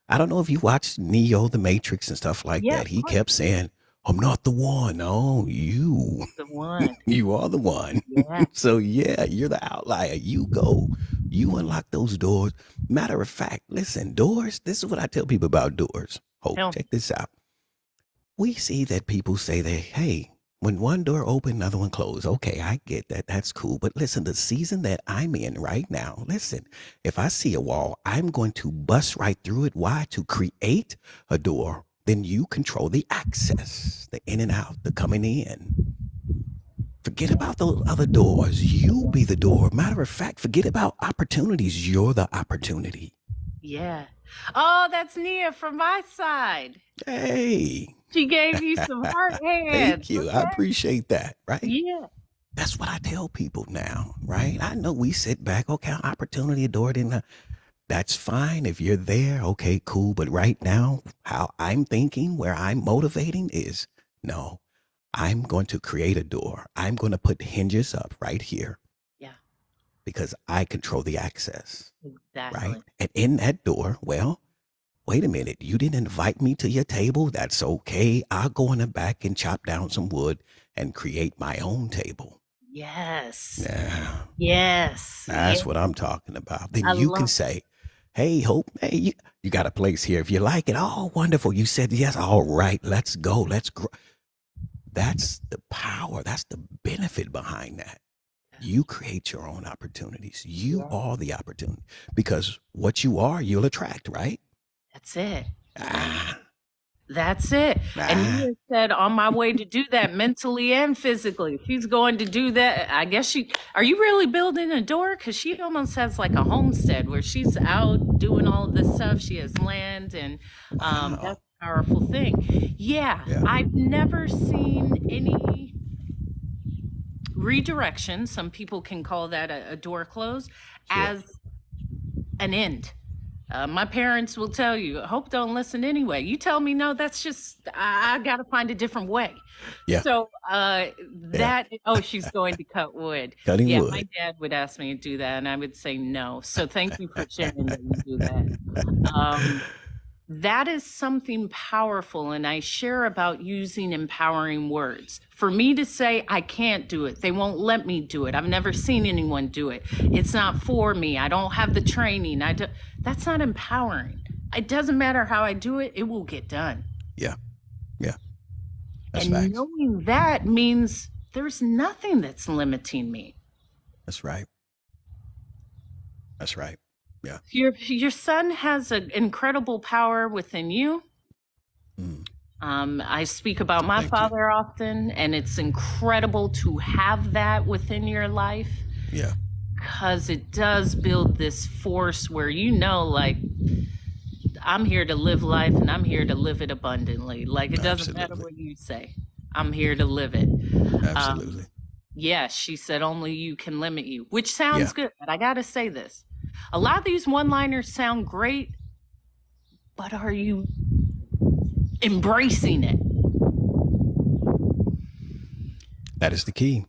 I don't know if you watched Neo, The Matrix and stuff like Yeah. that. He kept saying, I'm not the one. No, you. The one. You are the one. Yeah. So yeah, you're the outlier. You go. You unlock those doors. Matter of fact, listen, doors, this is what I tell people about doors. Hope, Tell me. check this out. We see that people say that, hey, when one door open, another one closed. Okay, I get that. That's cool. But listen, the season that I'm in right now, listen, if I see a wall, I'm going to bust right through it. Why? To create a door. Then you control the access, the in and out, the coming in. Forget about those other doors. You be the door. Matter of fact, forget about opportunities. You're the opportunity. Yeah. Oh, that's Nia from my side. Hey, She gave you some heart hands. thank you. I Okay. appreciate that, right? Yeah. That's what I tell people now, right? I know we sit back, okay, opportunity, a door, didn't I? That's fine. If you're there, okay, cool. But right now, how I'm thinking, where I'm motivating is no, I'm going to create a door. I'm going to put hinges up right here Yeah, because I control the access, right? exactly. And in that door, well, wait a minute, you didn't invite me to your table? That's okay. I'll go in the back and chop down some wood and create my own table. Yes. Yeah, Yes. Yeah. that's what I'm talking about. Then I you can love say, hey, Hope, hey, you got a place here. If you like it, oh, wonderful. You said yes. All right, let's go. Let's grow. That's the power. That's the benefit behind that. You create your own opportunities. You yeah. are the opportunity because what you are, you'll attract, right? That's it. Ah, That's it. And ah, you had said on my way to do that mentally and physically. She's going to do that. I guess are you really building a door? Because she almost has like a homestead where she's out doing all of this stuff. She has land and wow. that's a powerful thing. Yeah, Yeah, I've never seen any redirection. Some people can call that a door close sure. as an end. My parents will tell you, Hope don't listen anyway. You tell me no, that's just, I got to find a different way. Yeah, So yeah. oh, she's going to cut wood. Cutting Yeah, my wood. dad would ask me to do that, and I would say no. So thank you for sharing that you do that. Um, that is something powerful, and I share about using empowering words. For me to say, I can't do it, they won't let me do it. I've never seen anyone do it. It's not for me. I don't have the training. That's not empowering. It doesn't matter how I do it, it will get done. Yeah, yeah. That's And facts. knowing that means there's nothing that's limiting me. That's right. That's right. Yeah. Your son has an incredible power within you. Mm, I speak about my thank you. father often, and it's incredible to have that within your life Yeah, because it does build this force where like, I'm here to live life and I'm here to live it abundantly. Like, it doesn't matter absolutely. what you say, I'm here to live it. Um, Absolutely. yeah, she said, only you can limit you, which Yeah. sounds good. But I got to say this, a lot of these one liners sound great, but are you embracing it? That is the key.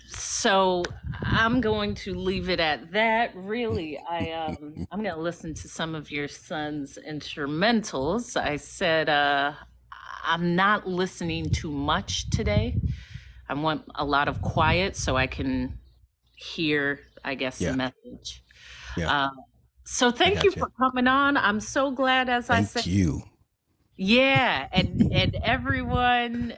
So I'm going to leave it at that. Really, I'm going to listen to some of your son's instrumentals. I said I'm not listening too much today. I want a lot of quiet so I can hear, I guess, the Yeah. message. Yeah. Uh, so I thank you got you. for coming on. I'm so glad, as I said, Thank you. yeah, and everyone,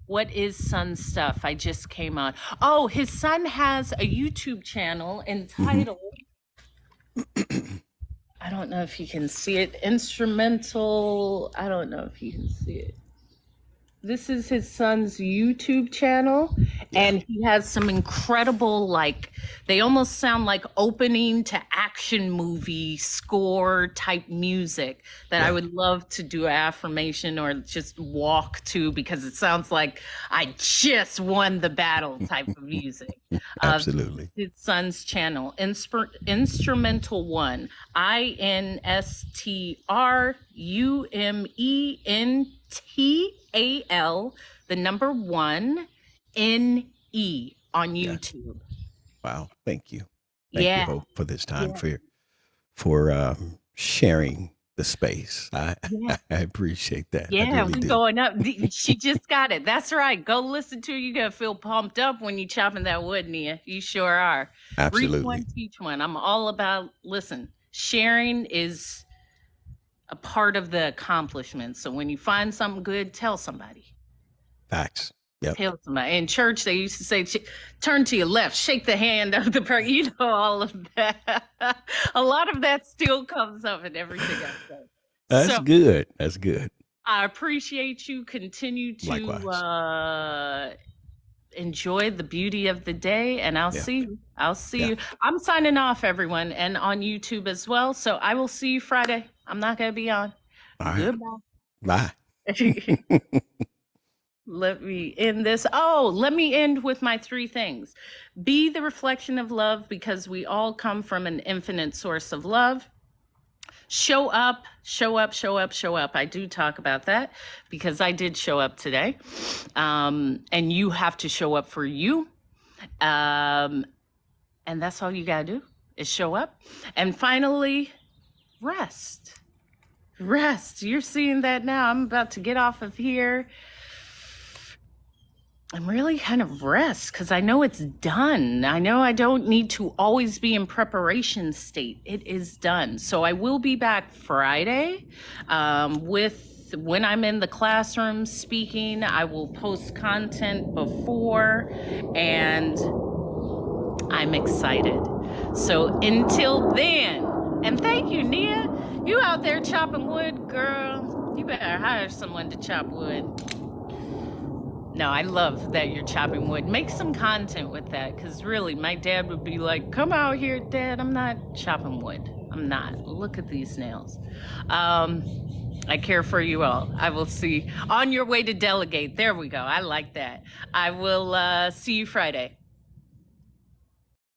what is Son's stuff? I just came on. Oh, his son has a YouTube channel Hmm. entitled, I don't know if you can see it, Instrumental. I don't know if you can see it. This is his son's YouTube channel, Yeah. and he has some incredible, like, they almost sound like opening to action movie score type music that I Yeah. would love to do an affirmation or just walk to because it sounds like I just won the battle type of music. Absolutely. His son's channel, Instrumental One, INSTRUMENTAL, the number one, NE on Yeah. YouTube. Wow. Thank you. Thank you, Yeah, Hope, for this time yeah, for sharing the space. I yeah. I appreciate that. I Yeah, really we do. going up. She just got it. That's right. Go listen to it. You're gonna feel pumped up when you chopping that wood, Nia. You sure are. Reach Absolutely. one, teach one. I'm all about listen. Sharing is a part of the accomplishment. So when you find something good, tell somebody. Facts. Yep. Tell somebody. In church, they used to say, "Turn to your left, shake the hand of the person." You know all of that. A lot of that still comes up in everything I say. That's So good. That's good. I appreciate you. Continue to Likewise. enjoy the beauty of the day, and I'll Yeah. see you. I'll see Yeah. you. I'm signing off, everyone, and on YouTube as well. So I will see you Friday. I'm not going to be on. All right. Goodbye. Bye. Let me end this. Oh, let me end with my 3 things. Be the reflection of love because we all come from an infinite source of love. Show up, show up, show up, show up. I do talk about that because I did show up today. And you have to show up for you. And that's all you got to do is show up. And finally, rest. Rest. You're seeing that now. I'm about to get off of here and really kind of rest because I know it's done. I know I don't need to always be in preparation state. It is done. So I will be back Friday when I'm in the classroom speaking. I will post content before, and I'm excited. So until then, and thank you, Nia. You out there chopping wood, girl. You better hire someone to chop wood. No, I love that you're chopping wood. Make some content with that, because really, my dad would be like, come out here, Dad. I'm not chopping wood. I'm not. Look at these nails. I care for you all. I will see. On your way to delegate. There we go. I like that. I will see you Friday.